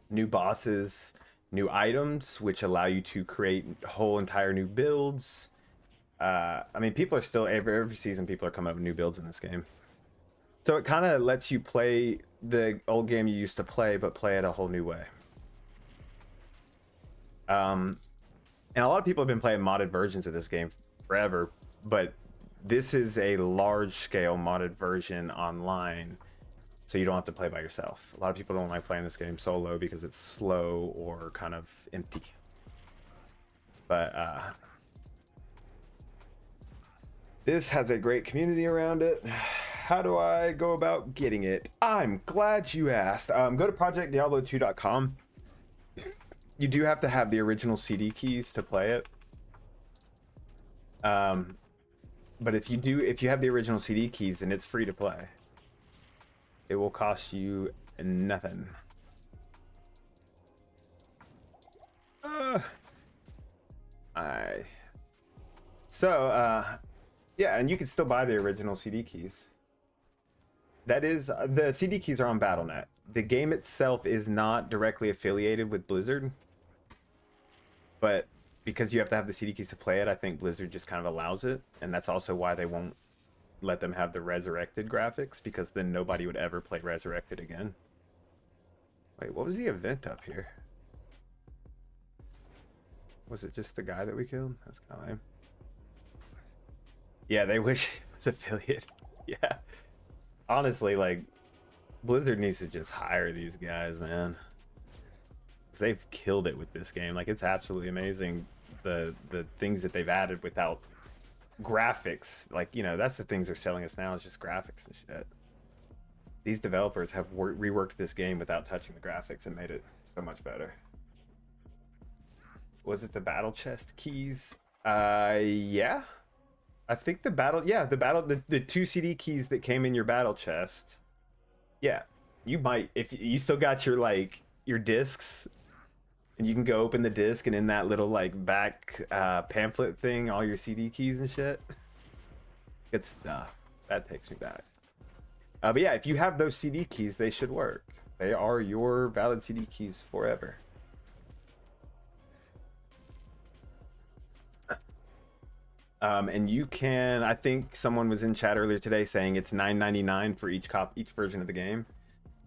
new bosses, new items which allow you to create whole entire new builds. I mean, people are still every season people are coming up with new builds in this game. So it kind of lets you play the old game you used to play, but play it a whole new way. And a lot of people have been playing modded versions of this game forever, but this is a large-scale modded version online, so you don't have to play by yourself. A lot of people don't like playing this game solo because it's slow or kind of empty. But this has a great community around it. How do I go about getting it? I'm glad you asked. Go to projectdiablo2.com. You do have to have the original CD keys to play it. But if you have the original CD keys, then it's free to play. It will cost you nothing. Yeah, and you can still buy the original CD keys. That is, the CD keys are on BattleNet. The game itself is not directly affiliated with Blizzard, but because you have to have the CD keys to play it, I think Blizzard just kind of allows it, and that's also why they won't let them have the Resurrected graphics, because then nobody would ever play Resurrected again. Wait, what was the event up here? Was it just the guy that we killed? That's kind of lame. Yeah, they wish it was affiliate. Yeah. Honestly, like, Blizzard needs to just hire these guys, man. 'Cause they've killed it with this game. Like, it's absolutely amazing the things that they've added without graphics. Like, you know, that's the things they're selling us now, is just graphics and shit. These developers have reworked this game without touching the graphics and made it so much better. Was it the battle chest keys? Yeah. I think the 2 CD keys that came in your battle chest. Yeah, you might, if you still got your, like, your discs, and you can go open the disc, and in that little, like, back pamphlet thing, all your CD keys and shit. Good stuff. That takes me back. But yeah, if you have those CD keys, they should work. They are your valid CD keys forever. And you can, I think someone was in chat earlier today saying it's $9.99 for each version of the game,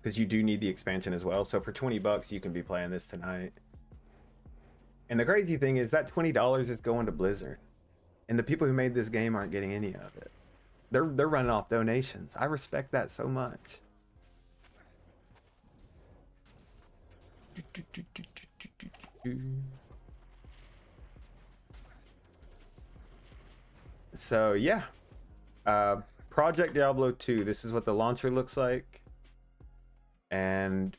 because you do need the expansion as well. So for $20 you can be playing this tonight. And the crazy thing is that $20 is going to Blizzard, and the people who made this game aren't getting any of it. They're running off donations. I respect that so much. So yeah, Project Diablo 2, this is what the launcher looks like, and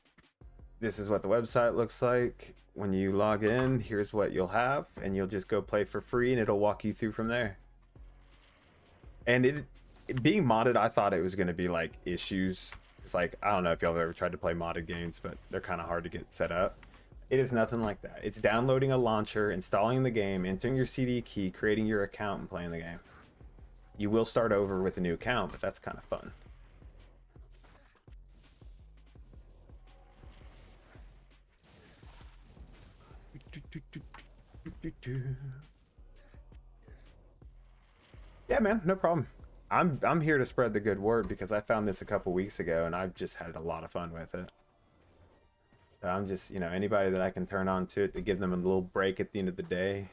this is what the website looks like. When you log in, here's what you'll have, and you'll just go play for free, and it'll walk you through from there. And it being modded, I thought it was going to be like issues. It's like, I don't know if y'all have ever tried to play modded games, but they're kind of hard to get set up. It is nothing like that. It's downloading a launcher, installing the game, entering your CD key, creating your account, and playing the game. You will start over with a new account, but that's kind of fun. Yeah, man, no problem. I'm here to spread the good word, because I found this a couple weeks ago and I've just had a lot of fun with it. So I'm just, you know, anybody that I can turn on to it to give them a little break at the end of the day,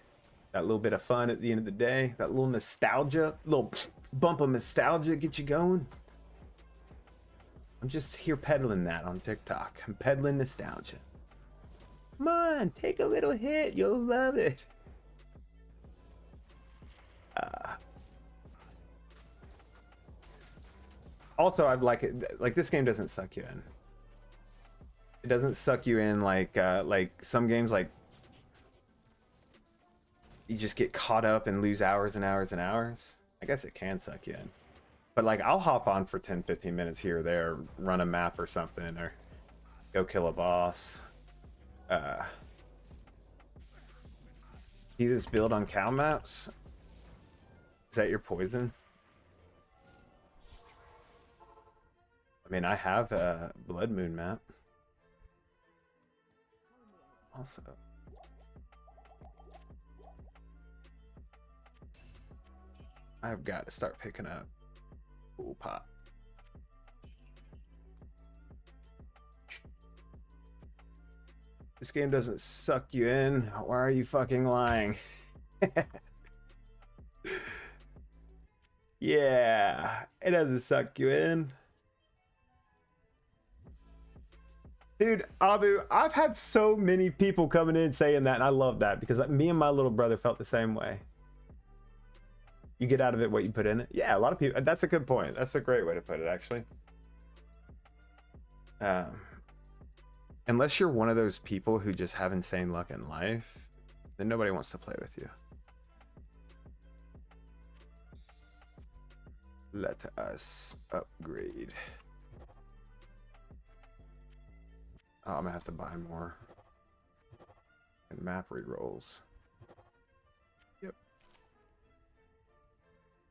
that little bit of fun at the end of the day, that little nostalgia, little bump of nostalgia, get you going. I'm just here peddling that on TikTok. I'm peddling nostalgia. Come on, take a little hit, you'll love it. Also, I'd like it, like, this game doesn't suck you in. It doesn't suck you in like some games, like you just get caught up and lose hours and hours and hours. I guess it can suck you in, but like, I'll hop on for 10-15 minutes here or there, run a map or something, or go kill a boss. See this build on cow maps? Is that your poison? I mean, I have a Blood Moon map. Also, I've got to start picking up Cool Pop. This game doesn't suck you in. Why are you fucking lying? Yeah, it doesn't suck you in. Dude, Abu, I've had so many people coming in saying that, and I love that, because me and my little brother felt the same way. You get out of it what you put in it. Yeah, a lot of people, that's a good point. That's a great way to put it, actually. Unless you're one of those people who just have insane luck in life, then nobody wants to play with you. Let us upgrade. Oh, I'm gonna have to buy more. And map rerolls. Yep.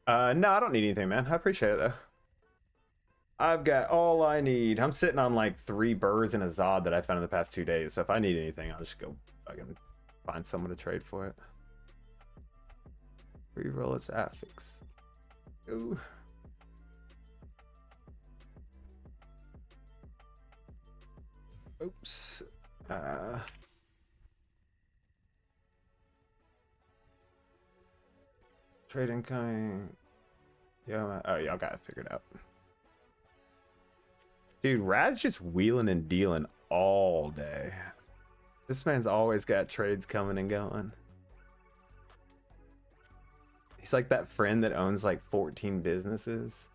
No, I don't need anything, man. I appreciate it though. I've got all I need. I'm sitting on like 3 birds and a Zod that I found in the past 2 days. So if I need anything, I'll just go fucking find someone to trade for it. Reroll its affix. Ooh. Oops. Trade incoming. Yeah. Oh, y'all got it figured out. Dude, Rad's just wheeling and dealing all day. This man's always got trades coming and going. He's like that friend that owns like 14 businesses.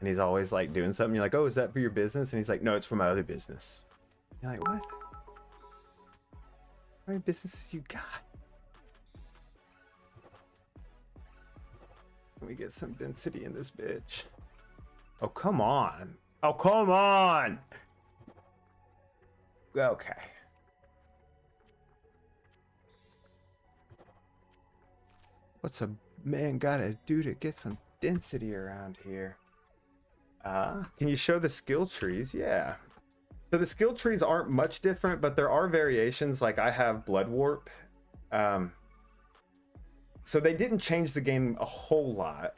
And he's always like doing something. You're like, oh, is that for your business? And he's like, no, it's for my other business. You're like, what? How many businesses you got? Can we get some density in this bitch? Oh, come on. Oh, come on. Okay. What's a man gotta do to get some density around here? Can you show the skill trees? Yeah. So the skill trees aren't much different, but there are variations. Like I have Blood Warp. So they didn't change the game a whole lot.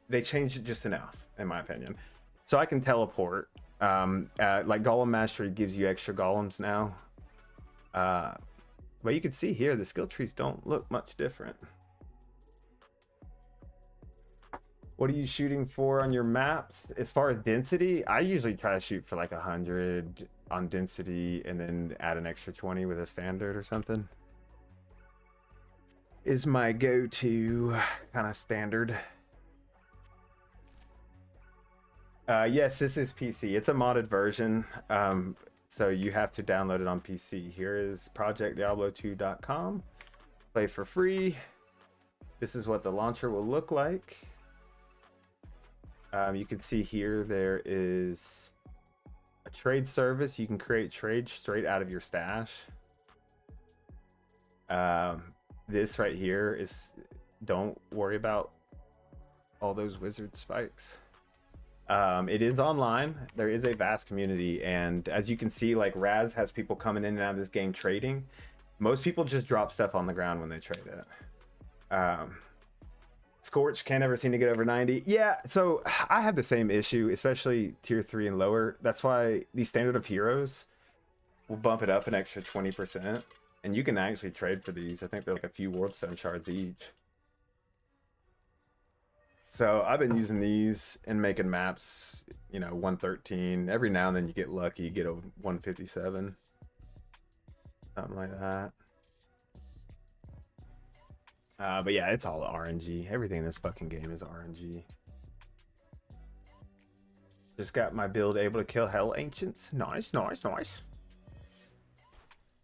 They changed it just enough, in my opinion. So I can teleport. Like Golem Mastery gives you extra golems now. But you can see here, the skill trees don't look much different. What are you shooting for on your maps? As far as density, I usually try to shoot for like 100 on density and then add an extra 20 with a standard or something. Is my go-to kind of standard. Yes, this is PC. It's a modded version. So you have to download it on PC. Here is projectdiablo2.com. Play for free. This is what the launcher will look like. You can see here there is a trade service. You can create trades straight out of your stash. This right here is, don't worry about all those wizard spikes. It is online. There is a vast community, and as you can see, like Raz has people coming in and out of this game trading. Most people just drop stuff on the ground when they trade it. Scorch can't ever seem to get over 90. Yeah, so I have the same issue, especially tier 3 and lower. That's why the standard of heroes will bump it up an extra 20%, and you can actually trade for these. I think they're like a few Worldstone shards each. So I've been using these and making maps, you know, 113. Every now and then you get lucky, you get a 157. Something like that. But yeah, it's all RNG. Everything in this fucking game is RNG. Just got my build able to kill Hell Ancients. Nice, nice, nice.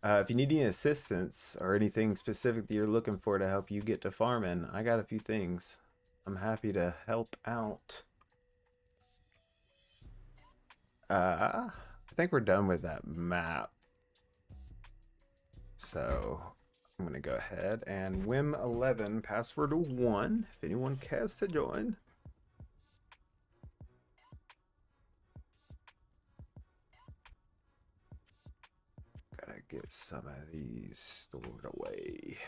If you need any assistance or anything specific that you're looking for to help you get to farming, I got a few things. I'm happy to help out. I think we're done with that map. So I'm gonna go ahead and Wim11 password 1 if anyone cares to join. Gotta get some of these stored away.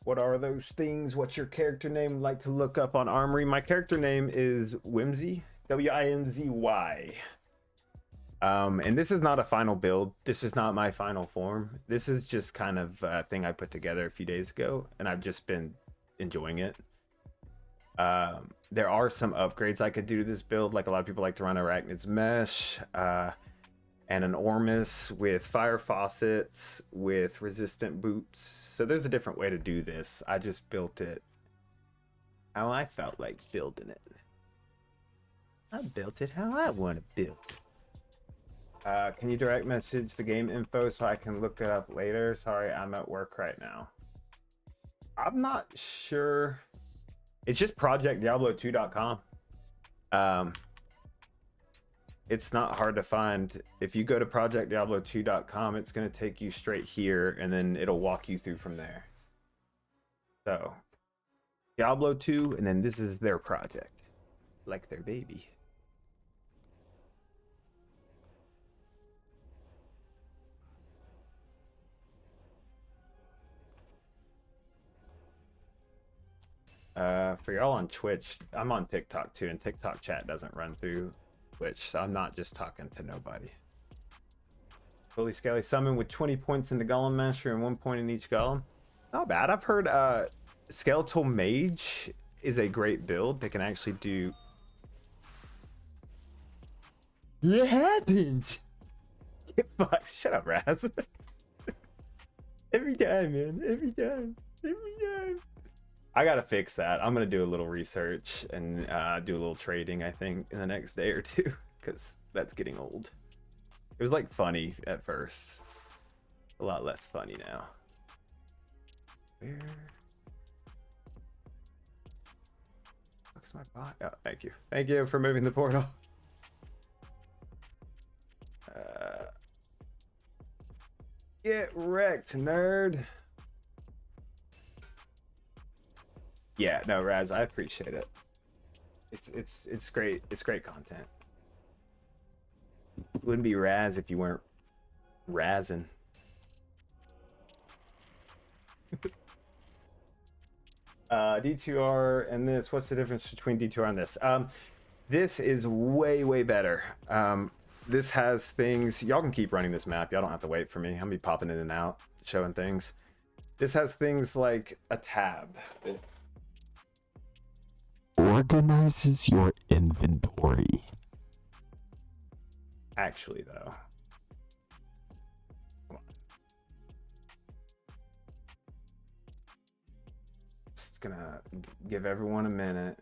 What are those things? What's your character name like to look up on Armory? My character name is Whimsy, W-I-M-Z-Y. And this is not a final build. This is not my final form. This is just kind of a thing I put together a few days ago, and I've just been enjoying it. There are some upgrades I could do to this build. Like a lot of people like to run Arachnid's Mesh, and an Ormus with fire faucets with resistant boots. So there's a different way to do this. I just built it how I felt like building it. I built it how I want to build it. Can you direct message the game info so I can look it up later? Sorry, I'm at work right now. I'm not sure. It's just projectdiablo2.com. It's not hard to find. If you go to projectdiablo2.com, it's going to take you straight here, and then it'll walk you through from there. So, Diablo 2, and then this is their project, like their baby. For y'all on Twitch, I'm on TikTok too, and TikTok chat doesn't run through Twitch, so I'm not just talking to nobody. Fully scaly summon with 20 points in the Golem Master and 1 point in each Golem. Not bad. I've heard Skeletal Mage is a great build that can actually do. It happens. Get fucked. Shut up, Raz. Every time, man. Every time. Every time. I gotta fix that. I'm gonna do a little research and do a little trading, I think, in the next day or two, because that's getting old. It was like funny at first. A lot less funny now. Where? What's my bot? Oh, thank you. Thank you for moving the portal. Get wrecked, nerd. Yeah, no, Raz, I appreciate it. It's great. It's great content. It wouldn't be Raz if you weren't razzing. D2R and this. What's the difference between D2R and this? This is way better. This has things. Y'all can keep running this map. Y'all don't have to wait for me. I'm gonna be popping in and out, showing things. This has things like a tab. It organizes your inventory. Actually, though. Come on. Just gonna give everyone a minute.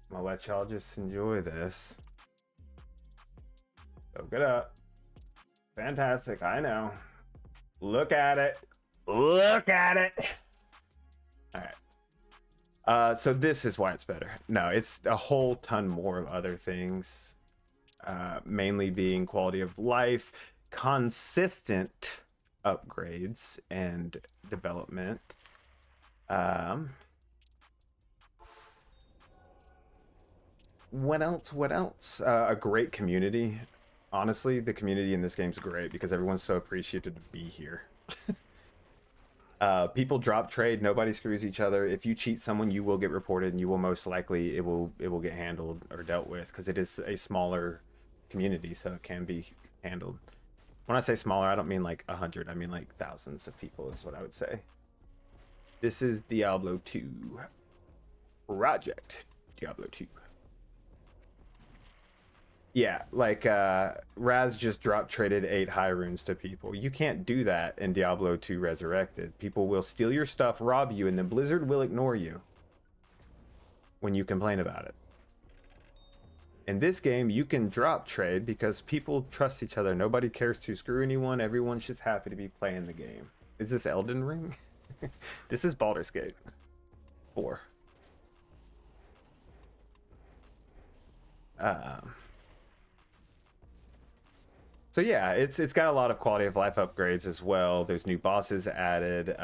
I'm gonna let y'all just enjoy this. Soak it up. Fantastic, I know. Look at it. Look at it. All right. So this is why it's better. No, it's a whole ton more of other things. Mainly being quality of life, consistent upgrades and development. What else? A great community. Honestly, the community in this game is great because everyone's so appreciative to be here. People drop trade, nobody screws each other. If you cheat someone, you will get reported, and you will most likely it will get handled or dealt with, because it is a smaller community, so it can be handled. When I say smaller, I don't mean like 100, I mean like thousands of people is what I would say. This is Diablo 2 Project Diablo 2. Yeah, like Raz just drop traded 8 high runes to people. You can't do that in Diablo 2 Resurrected. People will steal your stuff, rob you, and then Blizzard will ignore you when you complain about it. In this game, you can drop trade because people trust each other. Nobody cares to screw anyone. Everyone's just happy to be playing the game. Is this Elden Ring? This is Baldur's Gate 4. So yeah, it's got a lot of quality of life upgrades as well. There's new bosses added.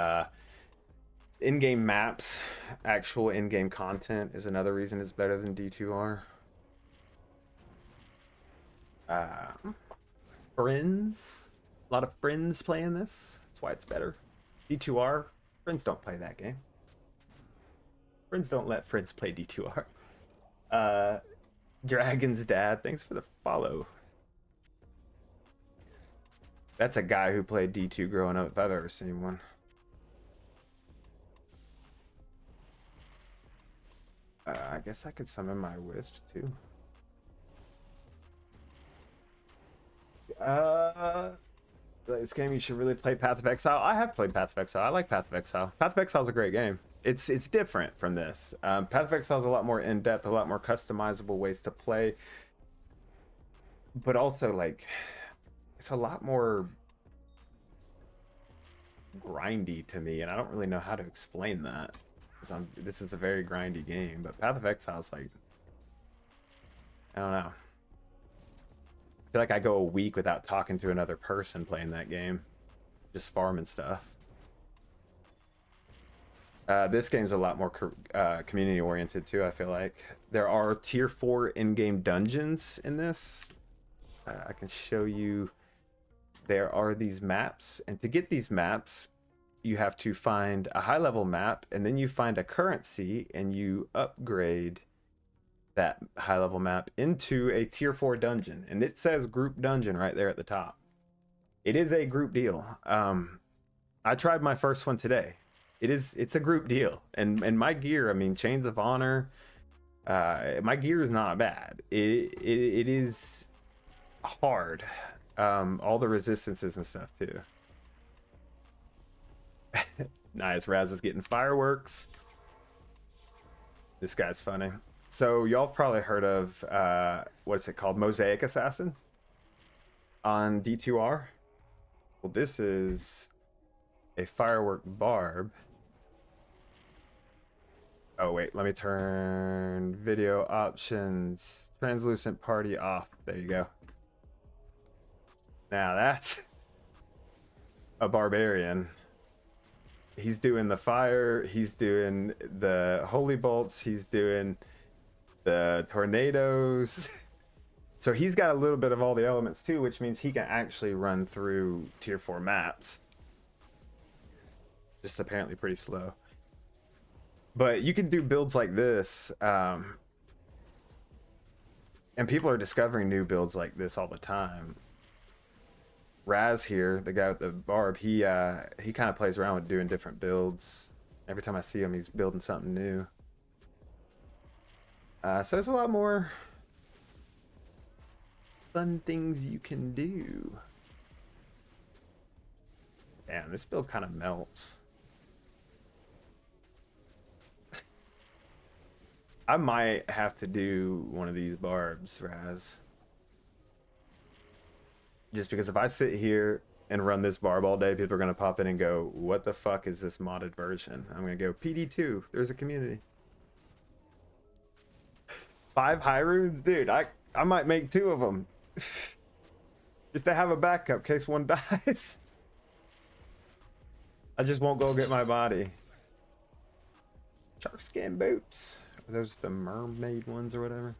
In-game maps, actual in-game content is another reason it's better than D2R. Friends, a lot of friends playing this. That's why it's better. D2R, friends don't play that game. Friends don't let friends play D2R. Dragon's Dad, thanks for the follow. That's a guy who played D2 growing up, if I've ever seen one. I guess I could summon my Wisp too. This game you should really play Path of Exile. I have played Path of Exile. I like Path of Exile. Path of Exile is a great game. It's different from this. Path of Exile is a lot more in-depth, a lot more customizable ways to play. But also, like, it's a lot more grindy to me, and I don't really know how to explain that. This is a very grindy game, but Path of Exile's like, I don't know. I feel like I go a week without talking to another person playing that game, just farming stuff. This game's a lot more community oriented too, I feel like. There are tier 4 in-game dungeons in this. I can show you. There are these maps, and to get these maps, you have to find a high level map, and then you find a currency, and you upgrade that high level map into a tier 4 dungeon. And it says group dungeon right there at the top. It is a group deal. I tried my first one today. It's a group deal, and my gear, I mean, Chains of Honor, my gear is not bad. It is hard. All the resistances and stuff too. Nice. Raz is getting fireworks. This guy's funny. So y'all probably heard of what's it called, Mosaic Assassin on D2R. Well, this is a firework barb. Oh wait, let me turn video options, translucent party off. There you go. Now that's a barbarian. He's doing the fire, he's doing the holy bolts, he's doing the tornadoes. So he's got a little bit of all the elements too, which means he can actually run through tier 4 maps. Just apparently pretty slow. But you can do builds like this, and people are discovering new builds like this all the time. Raz here, the guy with the barb, he kind of plays around with doing different builds. Every time I see him, he's building something new. So there's a lot more fun things you can do. Damn, this build kind of melts. I might have to do one of these barbs, Raz. Just because if I sit here and run this barb all day, people are going to pop in and go, what the fuck is this modded version? I'm going to go, pd2, there's a community. 5 high runes? Dude, I might make 2 of them. Just to have a backup in case one dies. I just won't go get my body. Shark skin boots. Are those the mermaid ones or whatever?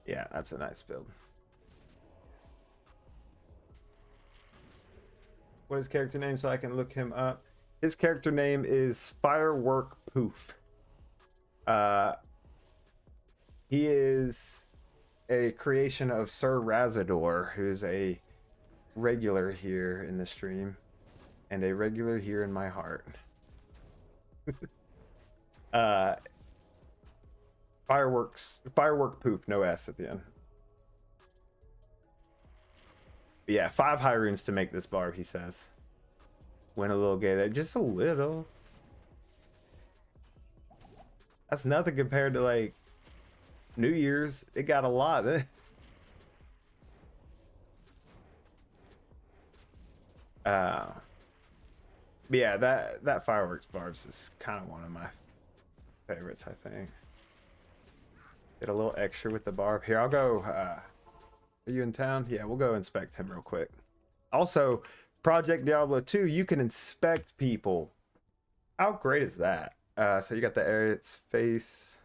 Yeah, that's a nice build. What is his character name so I can look him up? His character name is Firework Poof. He is a creation of Sir Razador, who's a regular here in the stream and a regular here in my heart. Firework Poof, no S at the end. But yeah, 5 high runes to make this barb, he says. Went a little gay there, just a little. That's nothing compared to like New Year's. It got a lot. But yeah, that fireworks barbs is kind of one of my favorites, I think. Get a little extra with the barb. Here, I'll go. Are you in town? Yeah, we'll go inspect him real quick. Also, Project Diablo 2, you can inspect people. How great is that? So you got the area, its face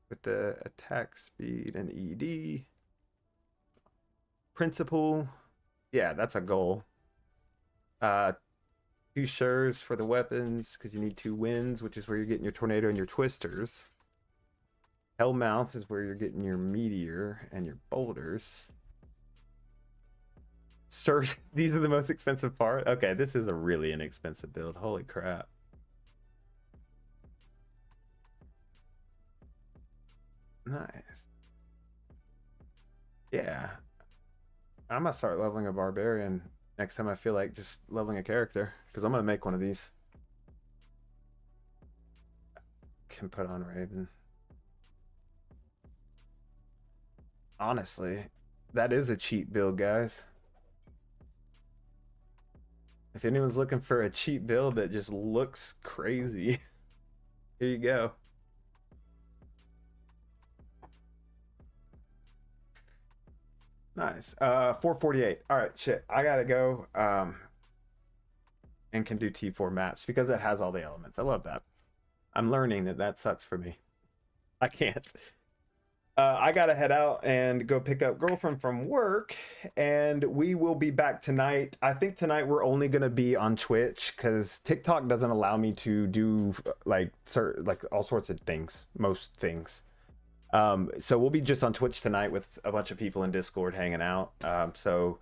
with the attack speed and ED. Principle. Yeah, that's a goal. 2 shures for the weapons, because you need 2 winds, which is where you're getting your tornado and your twisters. Hellmouth is where you're getting your meteor and your boulders. Sir, these are the most expensive part. Okay, this is a really inexpensive build. Holy crap. Nice. Yeah. I'm gonna start leveling a barbarian next time I feel like just leveling a character, because I'm gonna make one of these. Can put on Raven. Honestly, That is a cheap build, guys. If anyone's looking for a cheap build that just looks crazy, here you go. Nice. 448. All right, shit. I gotta go. And can do T4 maps because it has all the elements. I love that. I'm learning that sucks for me. I can't. I gotta head out and go pick up girlfriend from work, and we will be back tonight. I think tonight we're only gonna be on Twitch because TikTok doesn't allow me to do like all sorts of things, most things. So we'll be just on Twitch tonight with a bunch of people in Discord hanging out. So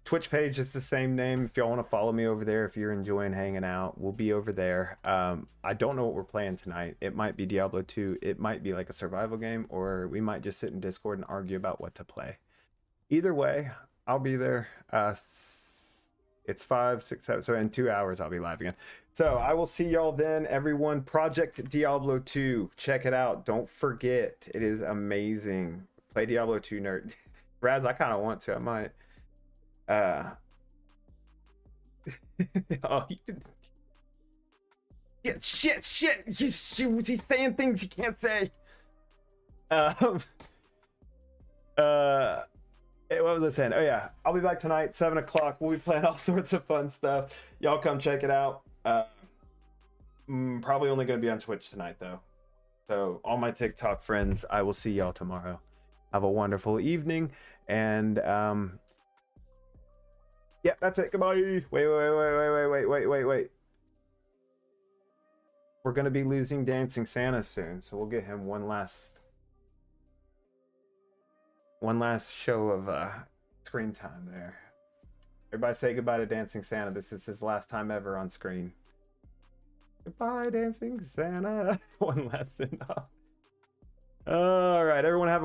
Twitch page is the same name. If y'all want to follow me over there, if you're enjoying hanging out, we'll be over there. I don't know what we're playing tonight. It might be Diablo 2. It might be like a survival game, or we might just sit in Discord and argue about what to play. Either way, I'll be there. It's 5, 6, 7. So in 2 hours, I'll be live again. So I will see y'all then, everyone. Project Diablo 2. Check it out. Don't forget. It is amazing. Play Diablo 2, nerd. Raz, I kind of want to. I might. Oh, you did. Yeah, shit. He's saying things you can't say. What was I saying? Oh yeah, I'll be back tonight, 7 o'clock. We'll be playing all sorts of fun stuff. Y'all come check it out. Probably only gonna be on Twitch tonight though. So all my TikTok friends, I will see y'all tomorrow. Have a wonderful evening, and yeah, that's it. Goodbye. Wait. We're gonna be losing Dancing Santa soon, so we'll get him one last show of screen time there. Everybody say goodbye to Dancing Santa. This is his last time ever on screen. Goodbye, Dancing Santa. One last send off. All right, everyone have a